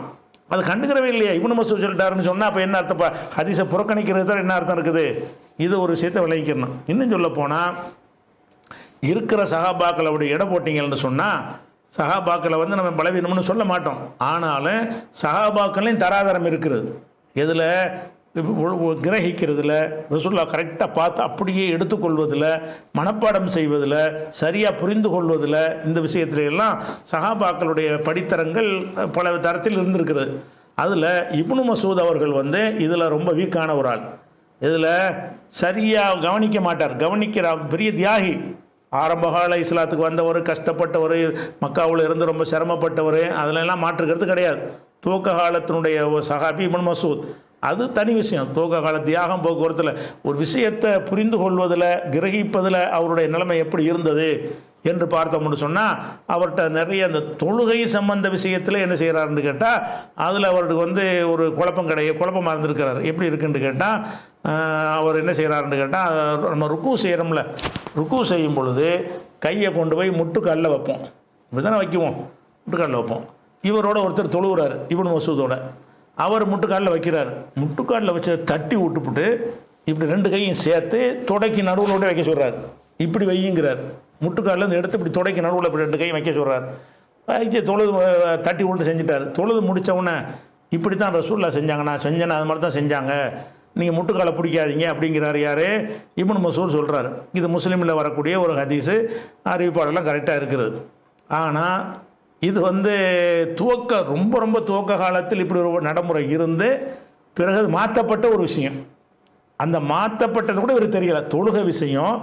அது கண்டுக்கிறவே இல்லையா? இப்னு மஸ்ஊத் சொல்லிட்டாருன்னு சொன்னால் அப்போ என்ன அர்த்தப்பா? ஹதீஸை புறக்கணிக்கிறது தான் என்ன அர்த்தம் இருக்குது? இது ஒரு விஷயத்தை விளங்கிக்கணும். இன்னும் சொல்ல போனால் இருக்கிற சஹாபாக்களை அப்படி எடை போட்டிங்கன்னு சொன்னால் சஹாபாக்களை வந்து நம்ம பலவீனம்னு சொல்ல மாட்டோம். ஆனாலும் சஹாபாக்கள்லையும் தராதரம் இருக்கிறது. எதில்? கிரகிக்கிறதுல, ரசூலுல்லாஹ் கரெக்டாக பார்த்து அப்படியே எடுத்துக்கொள்வதில், மனப்பாடம் செய்வதில், சரியாக புரிந்து கொள்வதில், இந்த விஷயத்துல எல்லாம் சஹாபாக்களுடைய படித்தரங்கள் பல தரத்தில் இருந்திருக்கிறது. அதில் இப்னு மஸ்ஊத் அவர்கள் வந்து இதில் ரொம்ப வீக்கான ஒரு ஆள். இதில் சரியாக கவனிக்க மாட்டார். கவனிக்கிற பெரிய தியாகி. ஆரம்பகால இஸ்லாத்துக்கு வந்தவர், கஷ்டப்பட்டவர், மக்காவில் இருந்து ரொம்ப சிரமப்பட்டவர், அதிலெல்லாம் மாற்றுக்கிறது கிடையாது. துவக்க காலத்தினுடைய சஹாபி இப்னு மஸ்ஊத். அது தனி விஷயம். துவக்க கால தியாகம் போக்குவரத்தில் ஒரு விஷயத்தை புரிந்து கொள்வதில், கிரகிப்பதில் அவருடைய நிலைமை எப்படி இருந்தது என்று பார்த்தோம்னு சொன்னால் அவர்கிட்ட நிறைய அந்த தொழுகை சம்பந்த விஷயத்தில் என்ன செய்கிறாருன்னு கேட்டால் அதில் அவருக்கு வந்து ஒரு குழப்பமாக இருந்திருக்கிறார். எப்படி இருக்குன்னு கேட்டால் அவர் என்ன செய்கிறாருன்னு கேட்டால் நம்ம ருக்கு செய்கிறோம்ல, ருக்கு செய்யும் பொழுது கையை கொண்டு போய் முட்டுக்காலில் வைப்போம். இப்படி தானே வைக்குவோம், முட்டுக்காலில் வைப்போம். இவரோட ஒருத்தர் தொழுகிறார் இப்னு மஸ்ஊதோட. அவர் முட்டுக்காலில் வைக்கிறார். முட்டுக்காலில் வச்சு தட்டி விட்டுப்புட்டு இப்படி 2 கையும் சேர்த்து தொடைக்கு நடுவில் வைக்க சொல்கிறார். இப்படி வையுங்கிறார். முட்டுக்காலில் எடுத்து இப்படி தொடைக்கு நடுவில் இப்படி 2 கையும் வைக்க சொல்கிறார். வச்சு தொழுது தட்டி விட்டு செஞ்சுட்டார். தொழுது முடித்தவுடனே இப்படி தான் ரசூலுல்லாஹ் செஞ்சாங்க, நான் செஞ்சேன்னு அது மாதிரி தான் செஞ்சாங்க, நீங்கள் முட்டுக்காலை பிடிக்காதீங்க அப்படிங்கிறார். யார்? இப்னு மஸ்ஊத் சொல்கிறார். இது முஸ்லீமில் வரக்கூடிய ஒரு ஹதீஸு. அறிவிப்பாடெல்லாம் கரெக்டாக இருக்குது. ஆனால் இது வந்து ரொம்ப ரொம்ப துவக்க காலத்தில் இப்படி ஒரு நடைமுறை இருந்து பிறகு மாற்றப்பட்ட ஒரு விஷயம். அந்த மாற்றப்பட்டது கூட இவர் தெரியலை. தொழுகை விஷயம்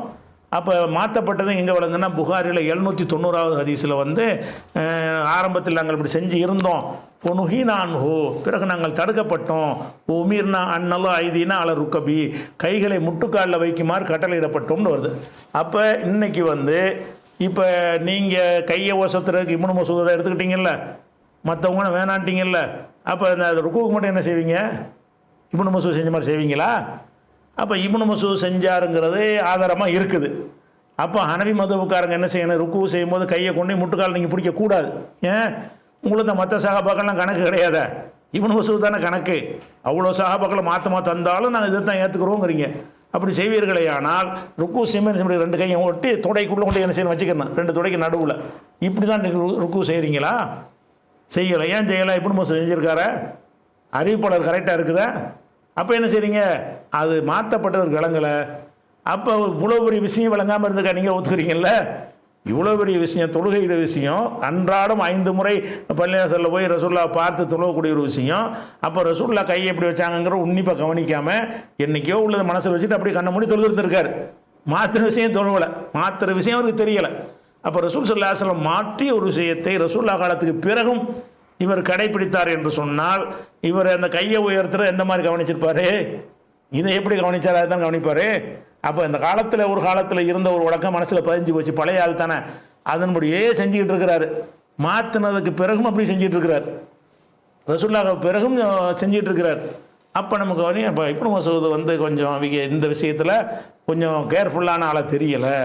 அப்போ மாற்றப்பட்டது எங்கே விளங்குன்னா புகாரில் 790வது ஹதீஸில் வந்து ஆரம்பத்தில் நாங்கள் இப்படி செஞ்சு இருந்தோம், பொனுஹீனான்ஹோ, பிறகு நாங்கள் தடுக்கப்பட்டோம், உமீர்னா அன்னலோ ஐதீனா அல ருக்கபி, கைகளை முட்டுக்காலில் வைக்குமாறு கட்டளையிடப்பட்டோம்னு வருது. அப்போ இன்னைக்கு வந்து இப்போ நீங்கள் கையை ஒசத்துறதுக்கு இப்னு மஸ்ஊத் எடுத்துக்கிட்டீங்கல்ல, மற்றவங்க வேணான்ட்டிங்கல்ல, அப்போ இந்த ருக்குவுக்கு மட்டும் என்ன செய்வீங்க? இப்னு மஸ்ஊத் செஞ்ச மாதிரி செய்வீங்களா? அப்போ இப்னு மஸ்ஊத் செஞ்சாருங்கிறது ஆதாரமாக இருக்குது. அப்போ ஹனஃபி மதுஹப்காரங்க என்ன செய்யணும்? ருக்கு செய்யும்போது கையை கொண்டு முட்டுக்கால் நீங்கள் பிடிக்கக்கூடாது. ஏன்? உங்களுக்கு இந்த மற்ற சஹாபாக்கள்லாம் கணக்கு கிடையாது. இப்னு மஸ்ஊத் தானே கணக்கு. அவ்வளோ சஹாபாக்களை மாற்றமாக தந்தாலும் நாங்கள் இதை தான் ஏற்றுக்கிறோங்கிறீங்க. அப்படி செய்வீர்களே ஆனால் ருக்கு செய்யும்போது 2 கையை ஒட்டி தொடைக்குள்ளே கொண்டு என்ன செய்யணும் வச்சுக்கணும், 2 தொடைக்கு நடுவில். இப்படி தான் ருக்கு செய்கிறீங்களா? செய்யலை. ஏன் செய்யலை? இப்னு மஸ்ஊத் செஞ்சுருக்கார, அறிவிப்பாளர் கரெக்டாக இருக்குதா? அப்போ என்ன செய்றீங்க? அது மாற்றப்பட்டது விளங்கலை. அப்போ இவ்வளோ பெரிய விஷயம் விளங்காமல் இருந்துக்கா நீங்கள் ஒத்துக்கிறீங்கல்ல? இவ்வளோ பெரிய விஷயம், தொழுகையிட விஷயம், அன்றாடம் 5 முறை பள்ளிவாசலில் போய் ரசூலுல்லாஹ் பார்த்து தொழக்கூடிய ஒரு விஷயம். அப்போ ரசூலுல்லாஹ் கையை எப்படி வச்சாங்கிற உன்னிப்பாக கவனிக்காமல் என்றைக்கோ உள்ளதை மனசில் வச்சுட்டு அப்படியே கண்ணை மூடி தொழுதுருக்கார். மாற்றுற விஷயம் தொழுவலை, மாற்றுற விஷயம் அவருக்கு தெரியலை. அப்போ ரசூல் ஸல்லல்லாஹு அலைஹி வஸல்லம் மாற்றிய ஒரு விஷயத்தை ரசூலுல்லாஹ் காலத்துக்கு பிறகும் இவர் கடைப்பிடித்தார் என்று சொன்னால் இவர் அந்த கையை உயர்த்துற எந்த மாதிரி கவனிச்சிருப்பார்? இதை எப்படி கவனித்தார்? அதை தான் கவனிப்பார். அப்போ இந்த காலத்தில் ஒரு காலத்தில் இருந்த ஒரு வழக்கம் மனசில் பதிஞ்சு போச்சு. பழைய ஆள் தானே, அதன்படியே செஞ்சுக்கிட்டு இருக்கிறாரு. மாற்றினதுக்கு பிறகும் அப்படி செஞ்சிகிட்டு இருக்கிறார். ரசூலுல்லாஹ் பிறகும் செஞ்சிகிட்டு இருக்கிறார். அப்போ நமக்கு இப்போ இப்னு மஸ்ஊத் வந்து கொஞ்சம் இந்த விஷயத்தில் கொஞ்சம் கேர்ஃபுல்லான ஆளாக தெரியலை.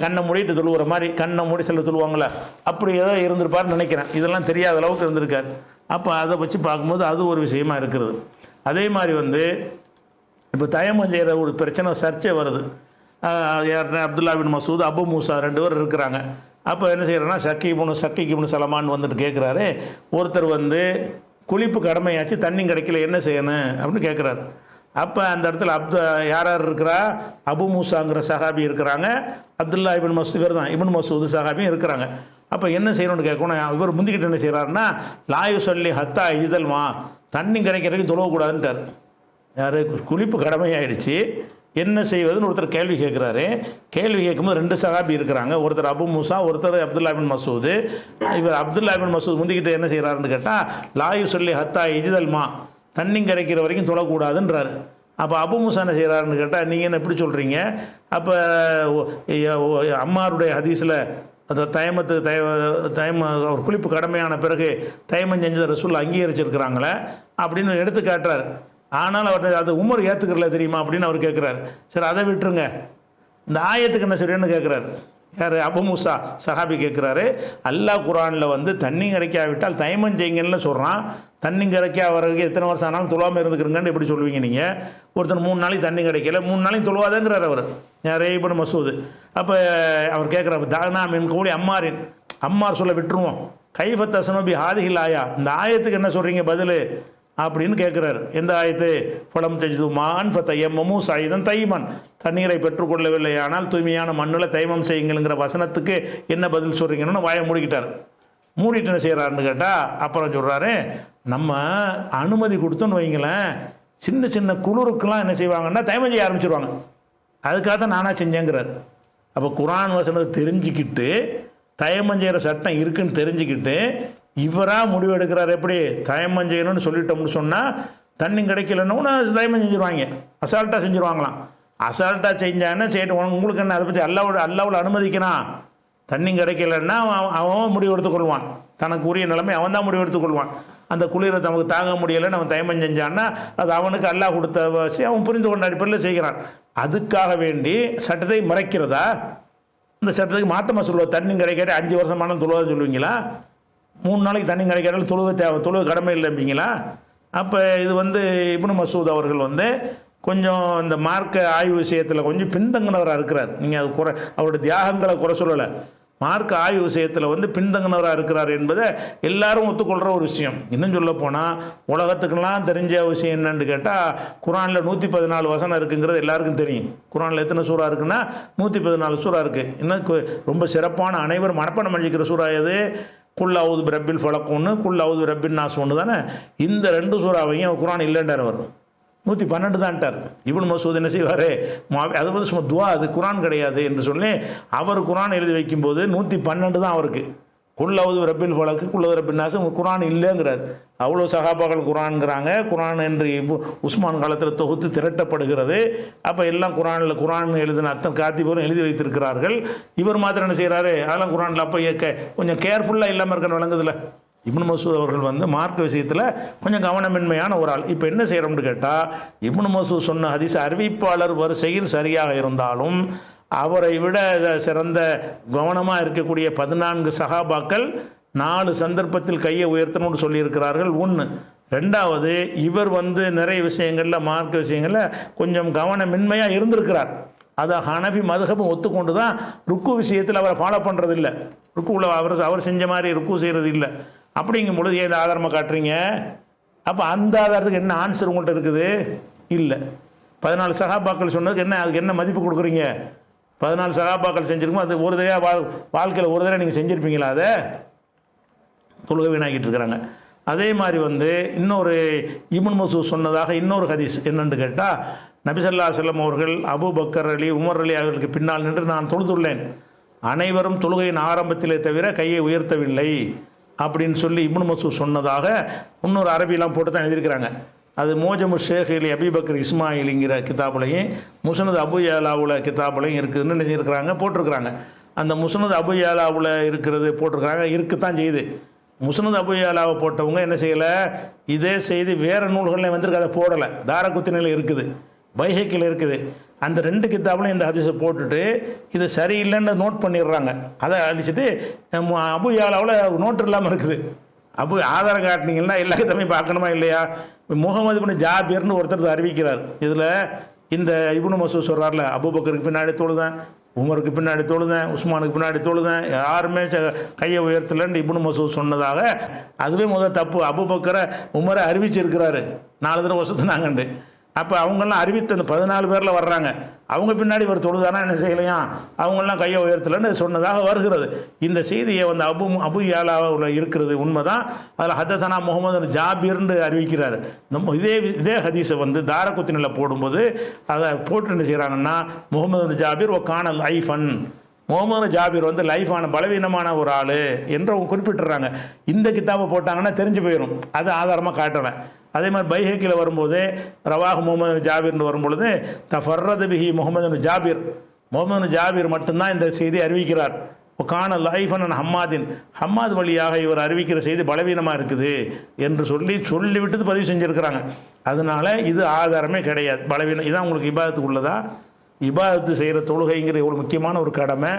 கண்ணை மூடிட்டு தொழுவுற மாதிரி, கண்ணை மூடி செல்ல தொழுவாங்களே, அப்படி ஏதோ இருந்திருப்பார்னு நினைக்கிறேன். இதெல்லாம் தெரியாத அளவுக்கு இருந்திருக்கார். அப்போ அதை வச்சு பார்க்கும்போது அது ஒரு விஷயமா இருக்கிறது. அதே மாதிரி வந்து இப்போ தயமம் செய்கிற ஒரு பிரச்சனை, சர்ச்சை வருது. யாருன்னா அப்துல்லா பின் மஸ்ஊத், அபு மூசா 2 பேர் இருக்கிறாங்க. அப்போ என்ன செய்கிறேன்னா ஷக்கீக் இப்னு சலமான் வந்துட்டு கேட்குறாரு, ஒருத்தர் வந்து குளிப்பு கடமையாச்சு, தண்ணி கிடைக்கல, என்ன செய்யணும் அப்படின்னு கேட்குறாரு. அப்போ அந்த இடத்துல யார் இருக்கிறா? அபு மூசாங்கிற சஹாபி இருக்கிறாங்க, அப்துல்லா இப்னு மஸ்ஊத் இவர் தான் இப்னு மஸ்ஊத் சஹாபியும் இருக்கிறாங்க. அப்போ என்ன செய்யணும்னு கேட்கணும். இவர் முந்திக்கிட்டு என்ன செய்கிறாருன்னா, லாயு சொல்லி ஹத்தா இதழ்மா, தண்ணி கிடைக்கிறதுக்கு தொழக்கூடாதுன்ட்டார். யார்? குளிப்பு கடமையாயிடுச்சு, என்ன செய்வதுன்னு ஒருத்தர் கேள்வி கேட்குறாரு. கேள்வி கேட்கும்போது 2 சஹாபி இருக்கிறாங்க. ஒருத்தர் அபு மூசா, ஒருத்தர் அப்துல்லா பின் மசூது. இவர் அப்துல்லா பின் மசூத் முந்திக்கிட்டு என்ன செய்கிறாருன்னு கேட்டால், லாயு சொல்லி ஹத்தா இஜிதல்மா, தண்ணி கிடைக்கிற வரைக்கும் தொழக்கூடாதுன்றாரு. அப்போ அபு மூசா என்ன செய்கிறாருன்னு கேட்டால், நீங்கள் என்ன எப்படி சொல்கிறீங்க? அப்போ அம்மாருடைய ஹதீஸில் அந்த தயம ஒரு குளிப்பு கடமையான பிறகு தயமம் செஞ்சதை ரசூல் அங்கீகரிச்சிருக்கிறாங்களே அப்படின்னு எடுத்து காட்டுறாரு. ஆனால் அவர் அது உமர் ஏற்றுக்கிறல தெரியுமா அப்படின்னு அவர் கேட்குறாரு. சரி, அதை விட்டுருங்க, இந்த ஆயத்துக்கு என்ன சொல்றேன்னு கேட்குறாரு. யார்? அபு மூசா சஹாபி கேட்குறாரு. அல்லாஹ் குரானில் வந்து தண்ணி கிடைக்காவிட்டால் தயமம் செய்யுங்கன்னு சொல்கிறான். தண்ணி கிடைக்கா வரைக்கும் எத்தனை வருஷம் ஆனாலும் தொழாமல் இருந்துக்கிறங்கன்னு எப்படி சொல்லுவீங்க நீங்கள்? ஒருத்தர் 3 நாளைக்கு தண்ணி கிடைக்கல, 3 நாளைக்கு தொழுவாதேங்கிறார் அவர். யார்? இப்னு மசூது. அப்போ அவர் கேட்குறாரு, தானா மின் கூலி அம்மாரின், அம்மார் சொல்ல விட்டுருவோம், கைஃபத் அசனபி ஹாதிஹில் ஆயா, இந்த ஆயத்துக்கு என்ன சொல்கிறீங்க பதில் அப்படின்னு கேட்குறாரு. எந்த ஆயத்து? பலம் தஜிது மான் ஃபத்தையம்மு சாயிதன் தைமன், தண்ணீரை பெற்றுக்கொள்ளவில்லை ஆனால் தூய்மையான மண்ணில் தைமம் செய்யுங்கிற வசனத்துக்கு என்ன பதில் சொல்கிறீங்கன்னு வாயை மூடிக்கிட்டார். மூடிட்டு என்ன செய்கிறாருன்னு கேட்டால் அப்புறம் சொல்கிறாரு, நம்ம அனுமதி கொடுத்தோன்னு வைங்களேன், சின்ன சின்ன குளிருக்கெல்லாம் என்ன செய்வாங்கன்னா தைமம் செய்ய ஆரம்பிச்சிருவாங்க. அதுக்காக தான் நானாக செஞ்சேங்கிறார். அப்போ குரான் வசனத்தை தெரிஞ்சுக்கிட்டு தயமம் செய்கிற சட்டம் இருக்குன்னு தெரிஞ்சுக்கிட்டு இவராக முடிவு எடுக்கிறார். எப்படி? தயமம் செய்யணும்னு சொல்லிட்டோம்னு சொன்னால் தண்ணி கிடைக்கலன்னு தயமம் செஞ்சுருவாங்க, அசால்ட்டாக செஞ்சுருவாங்களாம். அசால்ட்டாக செஞ்சான்னா சரி, உங்களுக்கு என்ன அதை பற்றி அல்லாவில் அனுமதிக்கிறான். தண்ணி கிடைக்கலன்னா அவன் முடிவு எடுத்துக்கொள்வான், தனக்கு உரிய நிலைமை அவன் தான் முடிவு எடுத்துக்கொள்வான். அந்த குளிரை நமக்கு தாங்க முடியலைன்னு அவன் தயமம் செஞ்சான்னா அது அவனுக்கு அல்லாஹ் கொடுத்த விஷயம் அவன் புரிந்து கொண்ட அடிப்படையில் செய்கிறான். அதுக்காக வேண்டி சட்டத்தை மறைக்கிறதா? இந்த சட்டத்துக்கு மாற்றமாக சொல்லுவோம். தண்ணி கிடைக்காட்டி 5 வருஷமானாலும் தொழுவாதுன்னு சொல்லுவீங்களா? 3 நாளைக்கு தண்ணி கிடைக்காட்டாலும் தொழுவ கடமை இல்லைப்பீங்களா? அப்போ இது வந்து இப்னு மசூத் அவர்கள் வந்து கொஞ்சம் இந்த மார்க்க ஆய்வு விஷயத்தில் கொஞ்சம் பின்தங்கினவராக இருக்கிறார். நீங்கள் அது அவருடைய தியாகங்களை குறை சொல்லலை, மார்க்க ஆய்வு விஷயத்தில் வந்து பின்தங்கினவராக இருக்கிறார் என்பதை எல்லாரும் ஒத்துக்கொள்கிற ஒரு விஷயம். இன்னும் சொல்ல போனால் உலகத்துக்கெல்லாம் தெரிஞ்ச விஷயம் என்னன்னு கேட்டால், குரானில் 114 வசனம் இருக்குங்கிறது எல்லாருக்கும் தெரியும். குரானில் எத்தனை சூறா இருக்குன்னா 114 சூறா இருக்குது. இன்னும் ரொம்ப சிறப்பான அனைவரும் மனப்பாடம் பண்ணிக்கிற சூறா எது? குல் அவுது பிரபில் ஃபலக் ஒன்று, குல் அவுது பிரபின் நாஸ் ஒன்று தானே. இந்த 2 சூறாவையும் குரான் இல்லைன்றார் அவர். 112 தான்ட்டார். இப்னு மசூத் என்ன செய்வார்? அது வந்து சும்மா துவா, அது குரான் கிடையாது என்று சொல்லி அவர் குரான் எழுதி வைக்கும்போது 112 தான் அவருக்கு. குல்லவது ரப்பில் ஃபலக்கு குல்லவது ரப்பின் நாஸ் குரான் இல்லைங்கிறார். அவ்வளோ சகாபாக்கள் குரான்ங்கிறாங்க. குரான் என்று உஸ்மான் காலத்தில் தொகுத்து திரட்டப்படுகிறது. அப்போ எல்லாம் குரான் எழுதின அத்தனை காத்திபரும் எழுதி வைத்திருக்கிறார்கள். இவர் மாத்திரம் என்ன செய்கிறாரு? அதெல்லாம் குரானில். அப்போ கொஞ்சம் கேர்ஃபுல்லாக இல்லாமல் இருக்கணும் விளங்குதில்ல. இப்னு மசூத் அவர்கள் வந்து மார்க்க விஷயத்தில் கொஞ்சம் கவனமின்மையான ஒரு ஆள். இப்போ என்ன செய்கிறோம்னு கேட்டால், இப்னு மசூத் சொன்ன ஹதீஸ் அறிவிப்பாளர் வரிசையில் சரியாக இருந்தாலும் அவரை விட சிறந்த கவனமாக இருக்கக்கூடிய 14 சஹாபாக்கள் 4 சந்தர்ப்பத்தில் கையை உயர்த்தணும்னு சொல்லியிருக்கிறார்கள். 1. 2வது, இவர் வந்து நிறைய விஷயங்களில் மார்க்க விஷயங்களில் கொஞ்சம் கவனமின்மையாக இருந்திருக்கிறார். அதை ஹனஃபி மதுஹபும் ஒத்துக்கொண்டு தான் ருக்கு விஷயத்தில் அவரை ஃபாலோ பண்ணுறது இல்லை. ருக்குவில் அவர் செஞ்ச மாதிரி ருக்கு செய்கிறது இல்லை. அப்படிங்கும் பொழுது ஏன் ஆதாரமாக காட்டுறீங்க? அப்போ அந்த ஆதாரத்துக்கு என்ன ஆன்சர் உங்கள்கிட்ட இருக்குது? இல்லை. 14 சகாபாக்கள் சொன்னதுக்கு என்ன, அதுக்கு என்ன மதிப்பு கொடுக்குறீங்க? 14 சகாபாக்கள் செஞ்சுருக்கோம், அது ஒரு தடவை வாழ்க்கையில் ஒரு தடவை நீங்கள் செஞ்சுருப்பீங்களா? அதை தொழுகை வீணாக்கிட்டு இருக்கிறாங்க. அதே மாதிரி வந்து இன்னொரு இப்னு மசூத் சொன்னதாக இன்னொரு ஹதீஸ் என்னென்னு கேட்டால், நபி ஸல்லல்லாஹு அலைஹி வஸல்லம் அவர்கள் அபூபக்கர் அலி, உமர் அலி அவர்களுக்கு பின்னால் நின்று நான் தொழுதுள்ளேன், அனைவரும் தொழுகையின் ஆரம்பத்திலே தவிர கையை உயர்த்தவில்லை அப்படின்னு சொல்லி இப்னு மசூத் சொன்னதாக இன்னொரு அரபியெலாம் போட்டு தான் எழுதியிருக்கிறாங்க. அது மோஜமு ஷேக் அலி அபிபக்கர் இஸ்மாயிலிங்கிற கிதாபுலையும் முஸ்னத் அபு யாலாவில் கிதாபுலையும் இருக்குதுன்னு நினைச்சிருக்கிறாங்க, போட்டிருக்கிறாங்க. அந்த முஸ்னத் அபு யாலாவில் இருக்கிறது போட்டிருக்கிறாங்க, இருக்குத்தான் செய்யுது. முஸ்னத் அபு யாலாவை போட்டவங்க என்ன செய்யலை, இதே செய்தி வேறு நூல்களில் வந்திருக்கு, அதை போடலை. தாரகுத்தினில் இருக்குது, பைஹக்கில் இருக்குது. அந்த 2 கித்தாபுலையும் இந்த ஹதீஸை போட்டுட்டு இது சரியில்லைன்னு நோட் பண்ணிடுறாங்க. அதை அடிச்சுட்டு அபு யாலாவில் நோட்டு இல்லாமல் இருக்குது. ஆதாரம் காட்டினீங்கன்னா எல்லா கித்தாபையும் பார்க்கணுமா இல்லையா? முகமது இப்னு ஜாபிர்னு ஒருத்தர் அறிவிக்கிறார். இதில் இந்த இப்னு மசூத் சொல்கிறார்ல, அபூபக்கருக்கு பின்னாடி தொழுதேன், உமருக்கு பின்னாடி தொழுதேன், உஸ்மானுக்கு பின்னாடி தொழுதேன், யாருமே கையை உயர்த்தலைன்னு இப்னு மசூத் சொன்னதாக, அதுவே முதல் தப்பு. அபூபக்கரை உமரை அறிவிச்சிருக்கிறாரு 4 தடவை வருஷத்துனாங்கண்டு. அப்போ அவங்கெல்லாம் அறிவித்த அந்த 14 பேரில் வர்றாங்க. அவங்க பின்னாடி ஒரு தொழுதானா என்ன செய்யலையாம், அவங்கெல்லாம் கையை உயர்த்தலைன்னு சொன்னதாக வருகிறது. இந்த செய்தியை வந்து அபு யாலாவில் இருக்கிறது உண்மைதான். அதில் ஹதசனா முகமது ஜாபிர்னு அறிவிக்கிறார். இதே ஹதீஸை வந்து தாரகுத்தினில் போடும்போது அதை போட்டு என்ன செய்கிறாங்கன்னா, முகமது ஜாபிர் ஓ கானல் ஐஃபன், முகமது ஜாபிர் வந்து லைஃபான பலவீனமான ஒரு ஆள் என்று அவங்க குறிப்பிட்டுறாங்க. இந்த கித்தாபை போட்டாங்கன்னா தெரிஞ்சு போயிடும், அது ஆதாரமாக காட்டலை. அதே மாதிரி பைஹக்கில் வரும்போது ரவாஹ் முகமது ஜாபிர்னு வரும்பொழுது தஃபர்ரது பிஹி முகமது ஜாபிர், முகமது ஜாபிர் மட்டும்தான் இந்த செய்தி அறிவிக்கிறார். கான லைஃபன் ஹம்மாதின், ஹம்மாத் வழியாக இவர் அறிவிக்கிற செய்தி பலவீனமாக இருக்குது என்று சொல்லிவிட்டு பதிவு செஞ்சுருக்கிறாங்க. அதனால் இது ஆதாரமே கிடையாது, பலவீனம். இதான் உங்களுக்கு இபாதத்துக்கு உள்ளதா? இபாதத்து செய்கிற தொழுகைங்கிற ஒரு முக்கியமான ஒரு கடமை.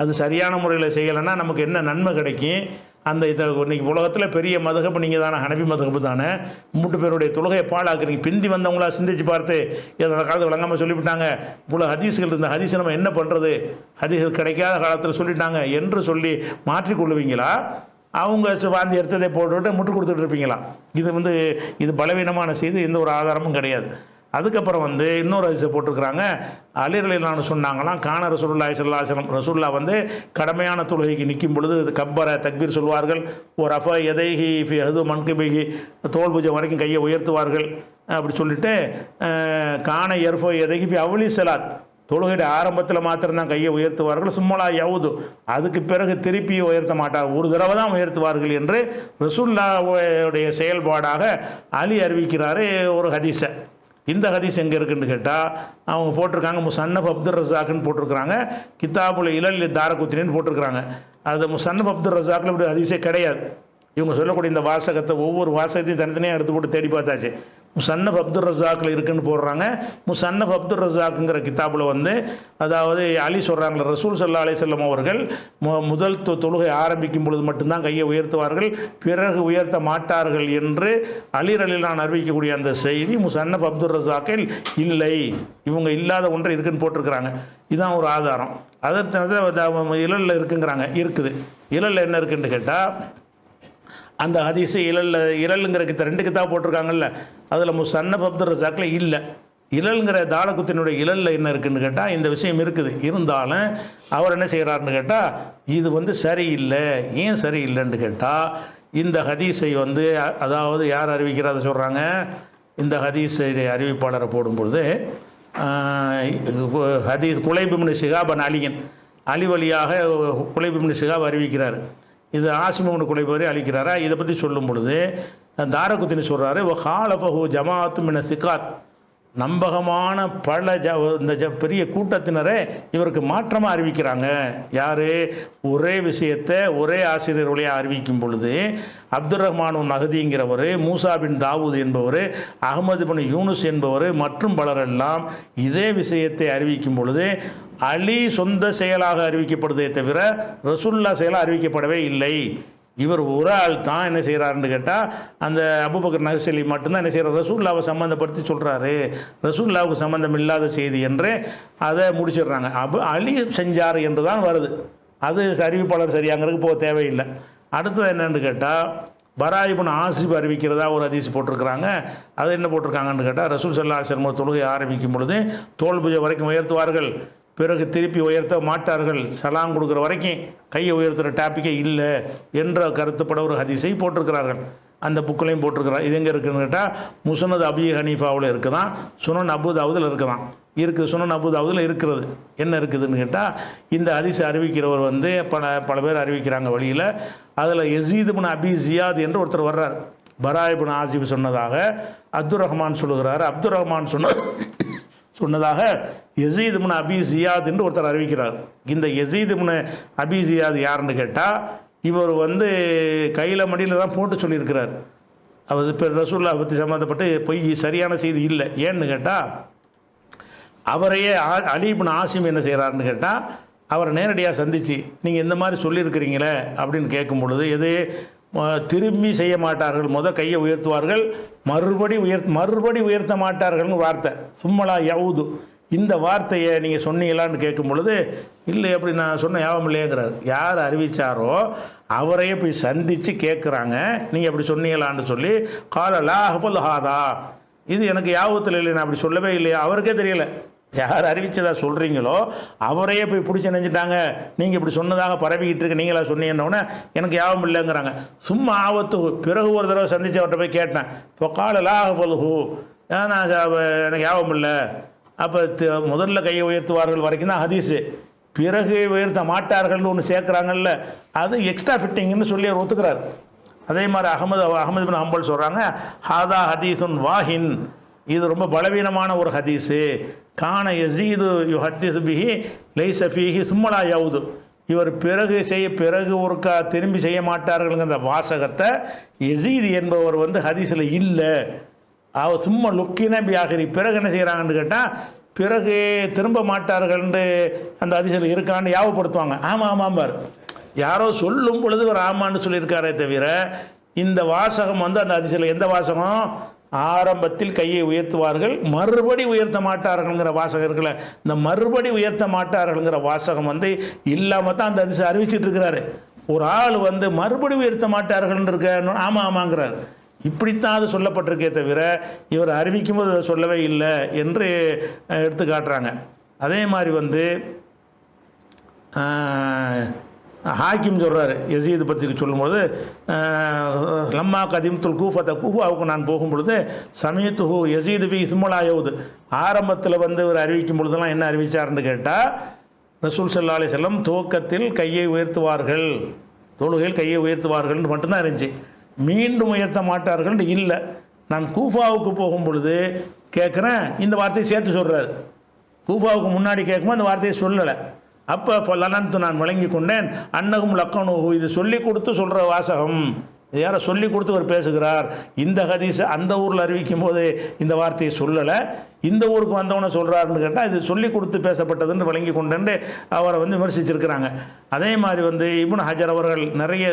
அது சரியான முறையில் செய்யலைன்னா நமக்கு என்ன நன்மை கிடைக்கும்? அந்த இதை இன்றைக்கி உலகத்தில் பெரிய மதகப்பு நீங்கள் தானே, ஹனபி மதகப்பு தானே, மூட்டு பேருடைய தொழுகையை பாழாக்குறீங்க. பிந்தி வந்தவங்களா சிந்திச்சு பார்த்து அந்த காலத்தில் விளங்காமல் சொல்லிவிட்டாங்க, இவ்வளோ ஹதீஸ்கள் இருந்த ஹதீஸை நம்ம என்ன பண்ணுறது, ஹதீஸ்கள் கிடைக்காத காலத்தில் சொல்லிட்டாங்க என்று சொல்லி மாற்றிக்கொள்ளுவீங்களா? அவங்க வாந்தி எடுத்ததை போட்டுவிட்டு முட்டு கொடுத்துட்டு இருப்பீங்களா? இது பலவீனமான செய்தி, எந்த ஒரு ஆதாரமும் கிடையாது. அதுக்கப்புறம் வந்து இன்னொரு ஹதீஸை போட்டிருக்கிறாங்க. அலி ரலியல்லாஹு சொன்னாங்களாம், கான ரசூலுல்லாஹி ஸல்லல்லாஹு அலைஹி வஸல்லம், ரசூல்லா வந்து கடமையான தொழுகைக்கு நிற்கும் பொழுது கப்பர தக்பீர் சொல்வார்கள், ஒரு அஃப எதைஹி ஃபி ஹது மன்கிபிஹி, தோல் பூஜை வரைக்கும் கையை உயர்த்துவார்கள். அப்படி சொல்லிட்டு கான எர்ஃபோ எதைஹி ஃபி அவ்லி ஸலாத், தொழுகைയുടെ ஆரம்பத்தில் மாத்திரம்தான் கையை உயர்த்துவார்கள். சும்மலா யவுது, அதுக்கு பிறகு திருப்பி உயர்த்த மாட்டார், ஒரு தடவை தான் உயர்த்துவார்கள் என்று ரசூலுல்லாஹ்வுடைய செயல்பாடாக அலி அறிவிக்கிறாரு ஒரு ஹதீஸை. இந்த ஹதீஸ் எங்கே இருக்குன்னு கேட்டால் அவங்க போட்டிருக்காங்க, முசன்னஃப் அப்துர் ரஸாக்குன்னு போட்டிருக்கிறாங்க, கிதாபுல் இலல் தாரகுத்தினின்னு போட்டிருக்கிறாங்க. அது முசன்னஃப் அப்துர் ரஸாக்கில் இப்படி ஹதீஸே கிடையாது. இவங்க சொல்லக்கூடிய இந்த வாசகத்தை ஒவ்வொரு வாசகத்தையும் தனித்தனியாக எடுத்து போட்டு தேடி பார்த்தாச்சு. முசன்னஃப் அப்துர் ரஸாக்கில் இருக்குன்னு போடுறாங்க. முசன்னஃப் அப்துர் ரஸாக்குங்கிற கிதாபில் வந்து, அதாவது அலி சொல்கிறாங்களே, ரசூல் ஸல்லல்லாஹு அலைஹி வஸல்லம் அவர்கள் முதல் தொழுகை ஆரம்பிக்கும் பொழுது மட்டும்தான் கையை உயர்த்துவார்கள், பிறகு உயர்த்த மாட்டார்கள் என்று அலி ரலியல்லாஹு அறிவிக்கக்கூடிய அந்த செய்தி முசன்னஃப் அப்துர் ரஸாக்கில் இல்லை. இவங்க இல்லாத ஒன்று இருக்குன்னு போட்டிருக்கிறாங்க. இதுதான் ஒரு ஆதாரம். அதற்கு இலலில் இருக்குங்கிறாங்க. இருக்குது. இலலில் என்ன இருக்குன்னு கேட்டால், அந்த ஹதீஸு இலலுங்கிற 2 கிதாப் போட்டிருக்காங்கல்ல, அதில் முசன்னஃப் அப்துர் ரஸாக்கில் இல்லை. இலல்ங்கிற தாலகுத்தினுடைய இலலில் என்ன இருக்குதுன்னு கேட்டால் இந்த விஷயம் இருக்குது. இருந்தாலும் அவர் என்ன செய்கிறாருன்னு கேட்டால், இது வந்து சரியில்லை. ஏன் சரியில்லைன்னு கேட்டால், இந்த ஹதீஸை வந்து அதாவது யார் அறிவிக்கிறத சொல்கிறாங்க, இந்த ஹதீஸுடைய அறிவிப்பாளரை போடும்பொழுது ஹதீஸ் குலைப் இப்னு ஷிஹாப் அன் அலியன், அலி வழியாக குலைப் இப்னு ஷிஹாப் அறிவிக்கிறார். இது ஆசிம் இப்னு குலைப் வரை அளிக்கிறாரா. இதை பற்றி சொல்லும் பொழுது தாரகுத்தினி சொல்கிறாரு, வ ஹாலஃபஹு ஜமாஅத்து மின சிகாத், நம்பகமான பல இந்த பெரிய கூட்டத்தினரே இவருக்கு மாற்றமாக அறிவிக்கிறாங்க. யார்? ஒரே விஷயத்தை ஒரே ஆசிரியர் வழியாக அறிவிக்கும் பொழுது அப்துர் ரஹ்மான் மஹதிங்கிறவர், மூசா பின் தாவூத் என்பவர், அகமது பின் யூனுஸ் என்பவர் மற்றும் பலரெல்லாம் இதே விஷயத்தை அறிவிக்கும் பொழுது அலி சொந்த செயலாக அறிவிக்கப்படுதே தவிர ரசூலுல்லாஹ் செயலாக அறிவிக்கப்படவே இல்லை. இவர் ஒரு ஆள் தான் என்ன செய்கிறாருன்னு கேட்டால், அந்த அபூபக்கர் நஹ்ஷலி மட்டும்தான் என்ன செய்கிறார், ரசூலுல்லாஹ்வை சம்மந்தப்படுத்தி சொல்கிறாரு, ரசூலுல்லாஹ்வுக்கு சம்மந்தம் இல்லாத செய்தி என்று அதை முடிச்சிடுறாங்க. அலி செஞ்சார் என்று தான் வருது. அது அறிவிப்பாளர் சரியாங்கிறதுக்கு போக தேவையில்லை. அடுத்தது என்னென்னு கேட்டால், பரா இப்னு ஆசிப் அறிவிக்கிறதா ஒரு ஹதீஸ் போட்டிருக்கிறாங்க. அது என்ன போட்டிருக்காங்கன்னு கேட்டால், ரசூல் ஸல்லல்லாஹு அலைஹி வஸல்லம் தொழுகை ஆரம்பிக்கும் பொழுது தோல் பூஜை வரைக்கும் உயர்த்துவார்கள், பிறகு திருப்பி உயர்த்த மாட்டார்கள், சலாம் கொடுக்குற வரைக்கும் கையை உயர்த்துகிற டாப்பிக்கே இல்லை என்ற கருத்துப்பட ஒரு ஹதீஸை போட்டிருக்கிறார்கள். அந்த புக்கிலையும் போட்டிருக்கிறார். இது எங்கே இருக்குதுன்னு கேட்டால், முஸ்னத் அபி ஹனீஃபாவில் இருக்குதான், சுனன் அபூ தாவூதில் இருக்குதான். சுனன் அபூ தாவூதில் இருக்கிறது. என்ன இருக்குதுன்னு கேட்டால், இந்த ஹதீஸ் அறிவிக்கிறவர் வந்து பல பேர் அறிவிக்கிறாங்க வழியில். அதில் யஸீத் இப்னு அபி ஜியாத் என்று ஒருத்தர் வர்றார். பரா இப்னு ஆசிப் சொன்னதாக அப்துர் ரஹ்மான் சொல்லுகிறார். அப்துர் ரஹ்மான் சொன்னதாக யஸீத் இப்னு அபி ஜியாத் என்று ஒருத்தர் அறிவிக்கிறார். இந்த யஸீத் இப்னு அபி ஜியாத் யாருன்னு கேட்டால், இவர் வந்து கையில் மடியில் தான் போட்டு சொல்லியிருக்கிறார். அவர் இப்போ ரசூலுல்லாஹ் பற்றி சம்மந்தப்பட்டு பொய் சரியான செய்தி இல்லை. ஏன்னு கேட்டால், அவரையே அலி இப்னு ஆசிம் என்ன செய்கிறாருன்னு கேட்டால், அவரை நேரடியாக சந்தித்து நீங்கள் இந்த மாதிரி சொல்லியிருக்கிறீங்களே அப்படின்னு கேட்கும் பொழுது, எது திரும்பி செய்ய மாட்டார்கள், கையை உயர்த்துவார்கள், மறுபடி உயர்த்த மாட்டார்கள்னு வார்த்தை, சும்மலா யவுது, இந்த வார்த்தையை நீங்கள் சொன்னீங்களான்னு கேட்கும் பொழுது, இல்லை அப்படி நான் சொன்ன யாபம் இல்லையேங்கிறார். யார் அறிவித்தாரோ அவரையே போய் சந்தித்து கேட்குறாங்க, நீங்கள் அப்படி சொன்னீங்களான்னு சொல்லி, கால லா ஹஃபல் ஹாதா, இது எனக்கு யாபத்தில் இல்லை, நான் அப்படி சொல்லவே இல்லையா, அவருக்கே தெரியல. யார் அறிவிச்சதா சொல்கிறீங்களோ அவரையே போய் பிடிச்சி நினைஞ்சிட்டாங்க, நீங்கள் இப்படி சொன்னதாக பரவிக்கிட்டு இருக்கு, நீங்களா சொன்னீங்கன்னொன்னே எனக்கு யாபம் இல்லைங்கிறாங்க. சும்மா ஆபத்து. பிறகு ஒரு தடவை சந்திச்சவர்கிட்ட போய் கேட்டேன், இப்போ காலலா பலுஹு, நான் எனக்கு யாபம் இல்லை. அப்போ முதல்ல கையை உயர்த்துவார்கள் வரைக்கும் தான் ஹதீஸு, பிறகு உயர்த்த மாட்டார்கள்னு ஒன்று சேர்க்குறாங்கல்ல, அது எக்ஸ்ட்ரா ஃபிட்டிங்னு சொல்லி அவர் ஒத்துக்கிறார். அதே மாதிரி அகமது பின் ஹம்பல் சொல்கிறாங்க, ஹாதா ஹதீஸுன் வாஹின், இது ரொம்ப பலவீனமான ஒரு ஹதீஸு. கான யசீது யுஹத்திஸ் பிஹி லைஸ ஃபீஹி சும்மலா யவுது, இவர் பிறகு ஒருக்கா திரும்பி செய்ய மாட்டார்கள்ங்கிற வாசகத்தை யசீது என்பவர் ஹதீஸில் இல்லை. அவர் சும்மா லுக்கின பியாகிரி, பிறகு என்ன செய்கிறாங்கன்னு கேட்டால் பிறகு திரும்ப மாட்டார்கள்னு அந்த ஹதீஸில் இருக்கான்னு யாவப்படுத்துவாங்க. ஆமாம் பார், யாரோ சொல்லும் பொழுது ஒரு ஆமான்னு சொல்லியிருக்காரே தவிர இந்த வாசகம் அந்த ஹதீஸில் எந்த வாசகம், ஆரம்பத்தில் கையை உயர்த்துவார்கள் மறுபடி உயர்த்த மாட்டார்கள்ங்கிற வாசகம் இருக்குல்ல, இந்த மறுபடி உயர்த்த மாட்டார்கள்ங்கிற வாசகம் இல்லாமல் தான் அந்த ஹதீஸை அறிவிச்சிட்டு இருக்கிறாரு. ஒரு ஆள் மறுபடி உயர்த்த மாட்டார்கள் இருக்க ஆமாங்கிறார். இப்படித்தான் அது சொல்லப்பட்டிருக்கே தவிர இவர் அறிவிக்கும் போது அதை சொல்லவே இல்லை என்று எடுத்து காட்டுறாங்க. அதே மாதிரி ஹாக்கிம் சொல்கிறாரு யசீது பற்றி சொல்லும்பொழுது, லம்மா கதிம்துல் கூஃபாவுக்கு நான் போகும்பொழுது சமயத்துஹு யசீது பி இஸ்மலாயவுது, ஆரம்பத்தில் இவர் அறிவிக்கும் பொழுதெல்லாம் என்ன அறிவித்தார்னு கேட்டால் ரசூல் ஸல்லல்லாஹு அலைஹி வஸல்லம் துவக்கத்தில் கையை உயர்த்துவார்கள், தொழுகையில் கையை உயர்த்துவார்கள்னு மட்டும்தான் இருந்துச்சு, மீண்டும் உயர்த்த மாட்டார்கள் இல்லை. நான் கூஃபாவுக்கு போகும் பொழுது கேட்குறேன், இந்த வார்த்தையை சேர்த்து சொல்கிறார். கூஃபாவுக்கு முன்னாடி கேட்கும்போது அந்த வார்த்தையை சொல்லலை. அப்போ லனன்த்து நான் வழங்கி கொண்டேன் அன்னகும் லக்கனு, இது சொல்லி கொடுத்து சொல்கிற வாசகம், யாரை சொல்லி கொடுத்து அவர் பேசுகிறார். இந்த ஹதீஸை அந்த ஊரில் அறிவிக்கும் போது இந்த வார்த்தையை சொல்லலை, இந்த ஊருக்கு வந்தவனை சொல்கிறாருன்னு கேட்டால் இது சொல்லி கொடுத்து பேசப்பட்டதுன்னு வழங்கி கொண்டு அவரை விமர்சிச்சிருக்கிறாங்க. அதே மாதிரி இப்னு ஹஜர் அவர்கள் நிறைய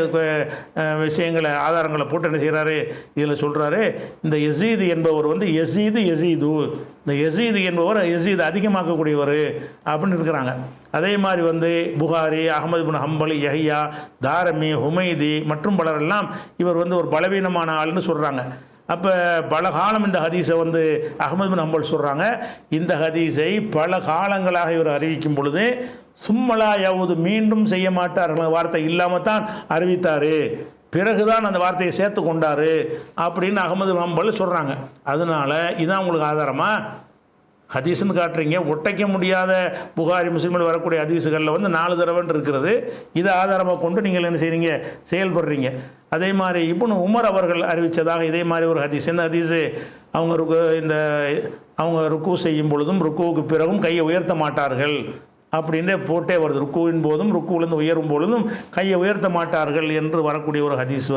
விஷயங்களை ஆதாரங்களை போட்டு என்ன செய்கிறாரு, இதில் சொல்கிறாரு, இந்த யசீது என்பவர் யசீது, இந்த யசீது என்பவர் யசீது அதிகமாக்கக்கூடியவர் அப்படின்னு இருக்கிறாங்க. அதே மாதிரி புகாரி, அகமது பின் ஹம்பல், யஹ்யா, தாரமி, ஹுமைதி மற்றும் பலரெல்லாம் இவர் ஒரு பலவீனமான ஆள்னு சொல்கிறாங்க. அப்போ பல காலம் இந்த ஹதீஸை அகமது பின் ஹம்பல் சொல்கிறாங்க, இந்த ஹதீஸை பல காலங்களாக இவர் அறிவிக்கும் பொழுது சும்மலா யவுது, மீண்டும் செய்ய மாட்டார்கள் வார்த்தை இல்லாமல் தான் அறிவித்தார், பிறகுதான் அந்த வார்த்தையை சேர்த்து கொண்டார் அப்படின்னு அகமது பின் ஹம்பல் சொல்கிறாங்க. அதனால் இதான் உங்களுக்கு ஆதாரமா ஹதீஸ்ன்னு காட்டுறீங்க? ஒட்டைக்க முடியாத புகாரி முஸ்லிமில் வரக்கூடிய ஹதீஸுகளில் 4 தடவைன்னு இருக்கிறது, இதை ஆதாரமாக கொண்டு நீங்கள் என்ன செய்கிறீங்க, செயல்படுறீங்க. அதே மாதிரி இப்னு உமர் அவர்கள் அறிவித்ததாக இதே மாதிரி ஒரு ஹதீஸ், இந்த ஹதீஸு அவங்க ருக்கு செய்யும் பொழுதும் ருக்குவுக்கு பிறகும் கையை உயர்த்த மாட்டார்கள் அப்படின்றே போட்டே வருது. ருக்குவின் போதும் ருக்குவிலிருந்து உயரும் பொழுதும் கையை உயர்த்த மாட்டார்கள் என்று வரக்கூடிய ஒரு ஹதீஸ்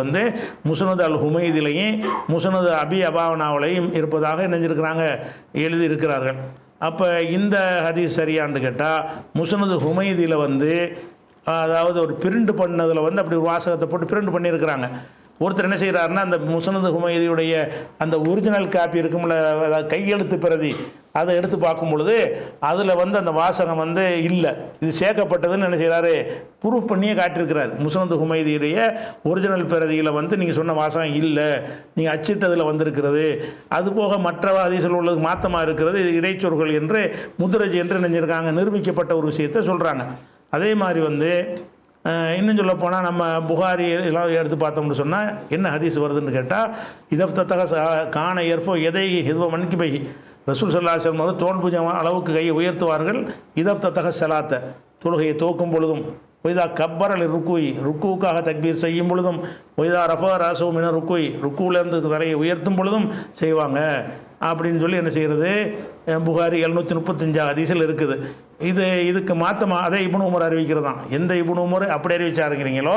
முஸ்னத் அல் ஹுமைதிலையும் முஸ்னத் அபி அபாவனாவிலையும் இருப்பதாக நினைஞ்சிருக்கிறாங்க, எழுதி இருக்கிறார்கள். அப்போ இந்த ஹதீஸ் சரியான்னு கேட்டால் முஸ்னத் ஹுமைதியில் அதாவது ஒரு பிரிண்ட் பண்ணதில் அப்படி ஒரு வாசகத்தை போட்டு பிரிண்ட் பண்ணியிருக்கிறாங்க. ஒருத்தர் என்ன செய்கிறாருன்னா, அந்த முஸ்னத் ஹுமைதியுடைய அந்த ஒரிஜினல் காப்பி இருக்கும்ல, அதாவது கையெழுத்து பிரதி, அதை எடுத்து பார்க்கும் பொழுது அதில் அந்த வாசகம் இல்லை, இது சேர்க்கப்பட்டதுன்னு என்ன செய்கிறாரு, ப்ரூஃப் பண்ணியே காட்டியிருக்கிறார். முஸ்னத் ஹுமைதியுடைய ஒரிஜினல் பிரதியில் நீங்கள் சொன்ன வாசகம் இல்லை, நீங்கள் அச்சிட்டதில் வந்திருக்கிறது, அதுபோக மற்ற ஹதீஸில் உள்ளது மாற்றமாக இருக்கிறது, இது இடைச்சொற்கள் என்று முதுரஜ் என்று நினைஞ்சிருக்காங்க, நிரூபிக்கப்பட்ட ஒரு விஷயத்தை சொல்கிறாங்க. அதே மாதிரி இன்னும் சொல்ல போனால் நம்ம புகாரி எல்லாம் எடுத்து பார்த்தோம்னு சொன்னால் என்ன ஹதீஸ் வருதுன்னு கேட்டால், இதஃப்தத்தக கான எர்ஃபோ எதை ஹிதுவ மன்கி பை, ரசூல் ஸல்லல்லாஹு அலைஹி வஸல்லம் தோல் பூஜை அளவுக்கு கையை உயர்த்துவார்கள். இதஃப்தத்தக ஸலாத்த, தொழுகையை தோக்கும் பொழுதும், ஒய்தா கப்பரல் ருக்குவுக்காக தக்பீர் செய்யும் பொழுதும், ஒய்தா ரஃபா ராசோ மின ருக்குவிலேருந்து தலையை உயர்த்தும் பொழுதும் செய்வாங்க அப்படின்னு சொல்லி என்ன செய்கிறது, புகாரி 735 ஹதீஸில் இருக்குது. இதுக்கு மாற்றமாக அதே இப்னு உமர் அறிவிக்கிறது தான். எந்த இப்னு உமர் அப்படி அறிவிச்சாருங்கிறீங்களோ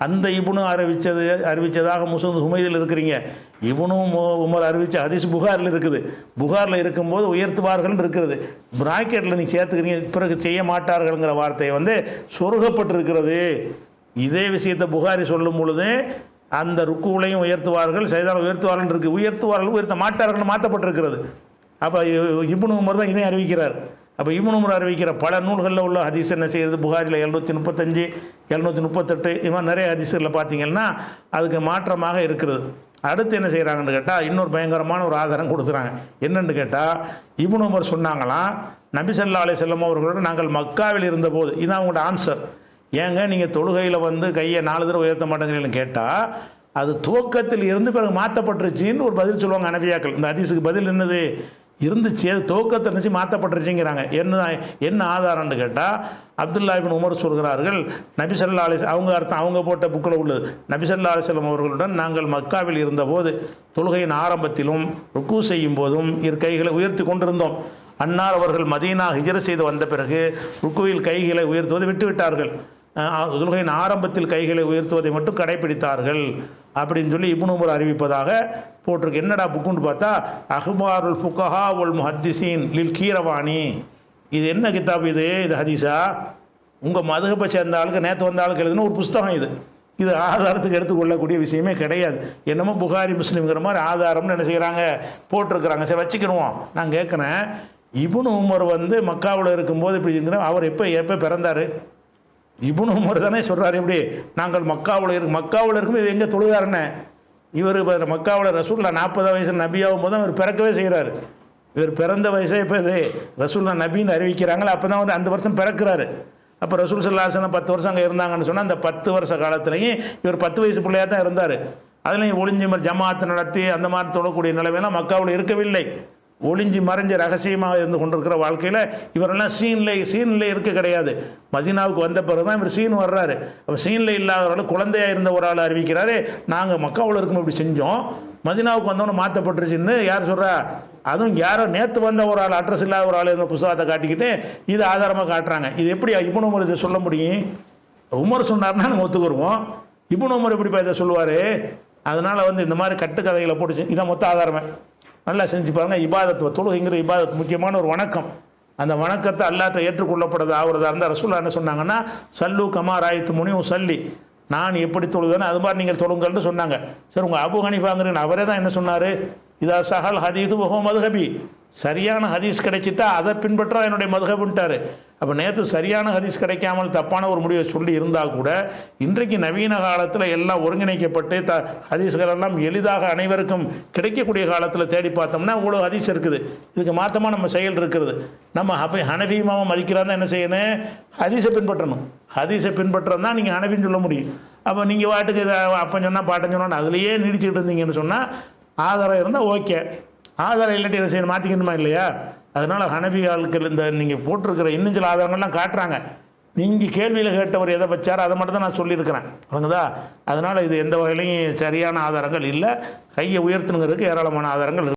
அந்த இப்னு அறிவித்ததாக முஸ்னத் ஹுமைதில் இருக்கிறீங்க. இப்னு உமர் அறிவித்த ஹதீஸ் புகாரில் இருக்குது. புகாரில் இருக்கும்போது உயர்த்துவார்கள் இருக்கிறது, பிராக்கெட்டில் நீங்கள் சேர்த்துக்கிறீங்க, பிறகு செய்ய மாட்டார்கள்ங்கிற வார்த்தையை சொருகப்பட்டிருக்கிறது. இதே விஷயத்தை புகாரி சொல்லும் பொழுது அந்த ருக்குவிலையும் உயர்த்துவார்கள், சைதான உயர்த்துவார்கள் இருக்குது, உயர்த்த மாட்டார்கள் மாற்றப்பட்டிருக்கிறது. அப்போ இப்னு உமர் தான் இதை அறிவிக்கிறார். அப்போ இப்னு உமர் அறிவிக்கிற பல நூல்களில் உள்ள ஹதீஸ் என்ன செய்யுது, புகாரில் 735, 738 இது மாதிரி நிறைய ஹதீஸ்களில் பார்த்தீங்கன்னா அதுக்கு மாற்றமாக இருக்கிறது. அடுத்து என்ன செய்கிறாங்கன்னு கேட்டால் இன்னொரு பயங்கரமான ஒரு ஆதாரம் கொடுக்குறாங்க. என்னன்னு கேட்டால் இப்னு உமர் சொன்னாங்களாம், நபி ஸல்லல்லாஹு அலைஹி வஸல்லம் அவர்களோட நாங்கள் மக்காவில் இருந்தபோது, இதுதான் அவங்களோட ஆன்சர். ஏங்க நீங்கள் தொழுகையில் வந்து கையை 4 தடவை உயர்த்த மாட்டேங்கிறீங்கன்னு கேட்டால், அது துவக்கத்தில் இருந்து பிறகு மாற்றப்பட்டுருச்சின்னு ஒரு பதில் சொல்லுவாங்க ஹனஃபியாக்கள். இந்த ஹதீஸுக்கு பதில் என்னது? இருந்துச்சு, அது துவக்கத்தை நினச்சி மாற்றப்பட்டுருச்சுங்கிறாங்க. என்ன ஆதாரம்னு கேட்டால், அப்துல்லா இப்னு உமர் சொல்கிறார்கள், நபி ஸல்லல்லாஹு அலைஹி அவங்க அர்த்தம் அவங்க போட்ட புக்கில் உள்ளது. நபி ஸல்லல்லாஹு அலைஹி வஸல்லம் அவர்களுடன் நாங்கள் மக்காவில் இருந்தபோது தொழுகையின் ஆரம்பத்திலும் ருக்கு செய்யும் போதும் இரு கைகளை உயர்த்தி கொண்டிருந்தோம். அன்னார் அவர்கள் மதீனா ஹிஜ்ரத் செய்து வந்த பிறகு ருக்குவில் கைகளை உயர்த்துவதை விட்டுவிட்டார்கள். தொழுகையின் ஆரம்பத்தில் கைகளை உயர்த்துவதை மட்டும் கடைபிடித்தார்கள் அப்படின்னு சொல்லி இப்னு உமர் அறிவிப்பதாக போட்டிருக்கு. என்னடா புக்குன்னு பார்த்தா, அஹ்பாருல் ஃபுகஹா வல் முஹத்திஸீன் லில் கீரவாணி. இது என்ன கிதாப்? இது ஹதீஸா? உங்கள் மதுஹபை சேர்ந்த ஆளுக்கு நேற்று வந்த ஆளுக்கு எழுதுன ஒரு புஸ்தகம் இது. இது ஆதாரத்துக்கு எடுத்துக்கொள்ளக்கூடிய விஷயமே கிடையாது. என்னமோ புகாரி முஸ்லீம்ங்கிற மாதிரி ஆதாரம்னு என்ன செய்கிறாங்க, போட்டிருக்கிறாங்க. சரி வச்சுக்கிடுவோம். நான் கேட்குறேன், இப்னு உமர் வந்து மக்காவில் இருக்கும்போது இப்படி இருக்கிற அவர் எப்போ பிறந்தார்? இப்னு உமர் தானே சொல்கிறார். எப்படி நாங்கள் மக்காவில் இருக்கும்போது இவர் எங்கே தொழுகாருன்னு? இவர் மக்காவில் ரசூல்லா 40 வயசில் நபியாகும் போது இவர் பிறக்கவே செய்கிறார். இவர் பிறந்த வயசே இப்போ இது ரசூல்லா நபின்னு அறிவிக்கிறாங்களே, அப்போ தான் வந்து அந்த வருஷம் பிறக்கிறாரு. அப்போ ரசூல் ஸல்லல்லாஹு அலைஹி வஸல்லம் 10 வருஷம் அங்கே இருந்தாங்கன்னு சொன்னால், அந்த 10 வருஷ காலத்துலேயும் இவர் 10 வயசு பிள்ளையாக தான் இருந்தார். அதுலேயும் ஒளிஞ்சி ஜமாத்து நடத்தி அந்த மாதிரி தொழக்கூடிய நிலைமையெல்லாம் மக்காவில் இருக்கவில்லை. ஒளிஞ்சி மறைஞ்ச ரகசியமாக இருந்து கொண்டிருக்கிற வாழ்க்கையில் இவரெல்லாம் சீனில் இருக்க கிடையாது. மதீனாவுக்கு வந்த பிறகு தான் இவர் சீன் வர்றாரு. அப்போ சீனில் இல்லாதவரால் குழந்தையாக இருந்த ஒரு ஆள் அறிவிக்கிறாரு, நாங்கள் மக்காவில் இருக்கும்போது இப்படி செஞ்சோம், மதீனாவுக்கு வந்தவொன்னு மாற்றப்பட்டுருச்சுன்னு யார் சொல்கிறா? அதுவும் யாரோ நேற்று வந்த ஒரு ஆள், அட்ரஸ் இல்லாத ஒரு ஆள் இந்த புத்தகத்தை காட்டிக்கிட்டு இது ஆதாரமாக காட்டுறாங்க. இது எப்படி இப்னு உமர் இதை சொல்ல முடியும்? உமர் சொன்னார்னா நம்ம ஒத்துக்குருவோம். இப்னு உமர் எப்படிப்பா இதை சொல்லுவார்? அதனால் வந்து இந்த மாதிரி கட்டுக்கதைகளை போட்டுச்சு. இதான் மொத்த ஆதாரமே. நல்லா செஞ்சு பாருங்கள். இபாதத்து, தொழுகைங்கிற இபாதத்து முக்கியமான ஒரு வணக்கம். அந்த வணக்கத்தை அல்லாஹ்ட்ட ஏற்றுக்கொள்ளப்படுறது ஆகிறதா இருந்தால் ரசூலுல்லாஹ் என்ன சொன்னாங்கன்னா, சல்லு கமா ராய்த்து முனி சல்லி, நான் எப்படி தொழுதேன்னு அது மாதிரி நீங்கள் தொழுங்கள்னு சொன்னாங்க. சரி, உங்கள் அபு ஹனீஃபாங்கிறீங்க, அவரே தான் என்ன சொன்னார்? இதா சஹல் ஹதீது வஹோ மதுஹபி, சரியான ஹதீஸ் கிடைச்சிட்டா அதை பின்பற்றா என்னுடைய மதுஹபுன்ட்டார். அப்போ நேற்று சரியான ஹதீஸ் கிடைக்காமல் தப்பான ஒரு முடிவை சொல்லி இருந்தால் கூட, இன்றைக்கு நவீன காலத்தில் எல்லாம் ஒருங்கிணைக்கப்பட்டு ஹதீஸ்கள் எல்லாம் எளிதாக அனைவருக்கும் கிடைக்கக்கூடிய காலத்தில் தேடி பார்த்தோம்னா இவ்வளோ ஹதீஸ் இருக்குது. இதுக்கு மாற்றமாக நம்ம செயல் இருக்கிறது. நம்ம ஹனஃபி இமாமை மதிக்கிறாருந்தா என்ன செய்யணும்? ஹதீஸை பின்பற்றணும். ஹதீஸை பின்பற்றதான் தான் நீங்கள் ஹனஃபின்னு சொல்ல முடியும். அப்போ நீங்கள் வாட்டுக்கு அப்போ சொன்னால் பாட்டம் சொன்னால் அதுலேயே நீடிச்சுக்கிட்டு இருந்தீங்கன்னு சொன்னால், ஆதாரம் இருந்தால் ஓகே, ஆதாரம் இல்லாட்டி என்ன செய்யணும்? மாற்றிக்கணுமா இல்லையா? அதனால் ஹனஃபி ஆட்கள் இந்த நீங்கள் போட்டிருக்கிற இன்னும் சில ஆதாரங்கள்லாம் காட்டுறாங்க. நீங்கள் கேள்வியில் கேட்டவர் எதை வச்சாரோ அதை மட்டும் தான் நான் சொல்லியிருக்கிறேன். அவங்கதா. அதனால் இது எந்த வகையிலையும் சரியான ஆதாரங்கள் இல்லை. கையை உயர்த்துனுங்கிறதுக்கு ஏராளமான ஆதாரங்கள் இருக்குது.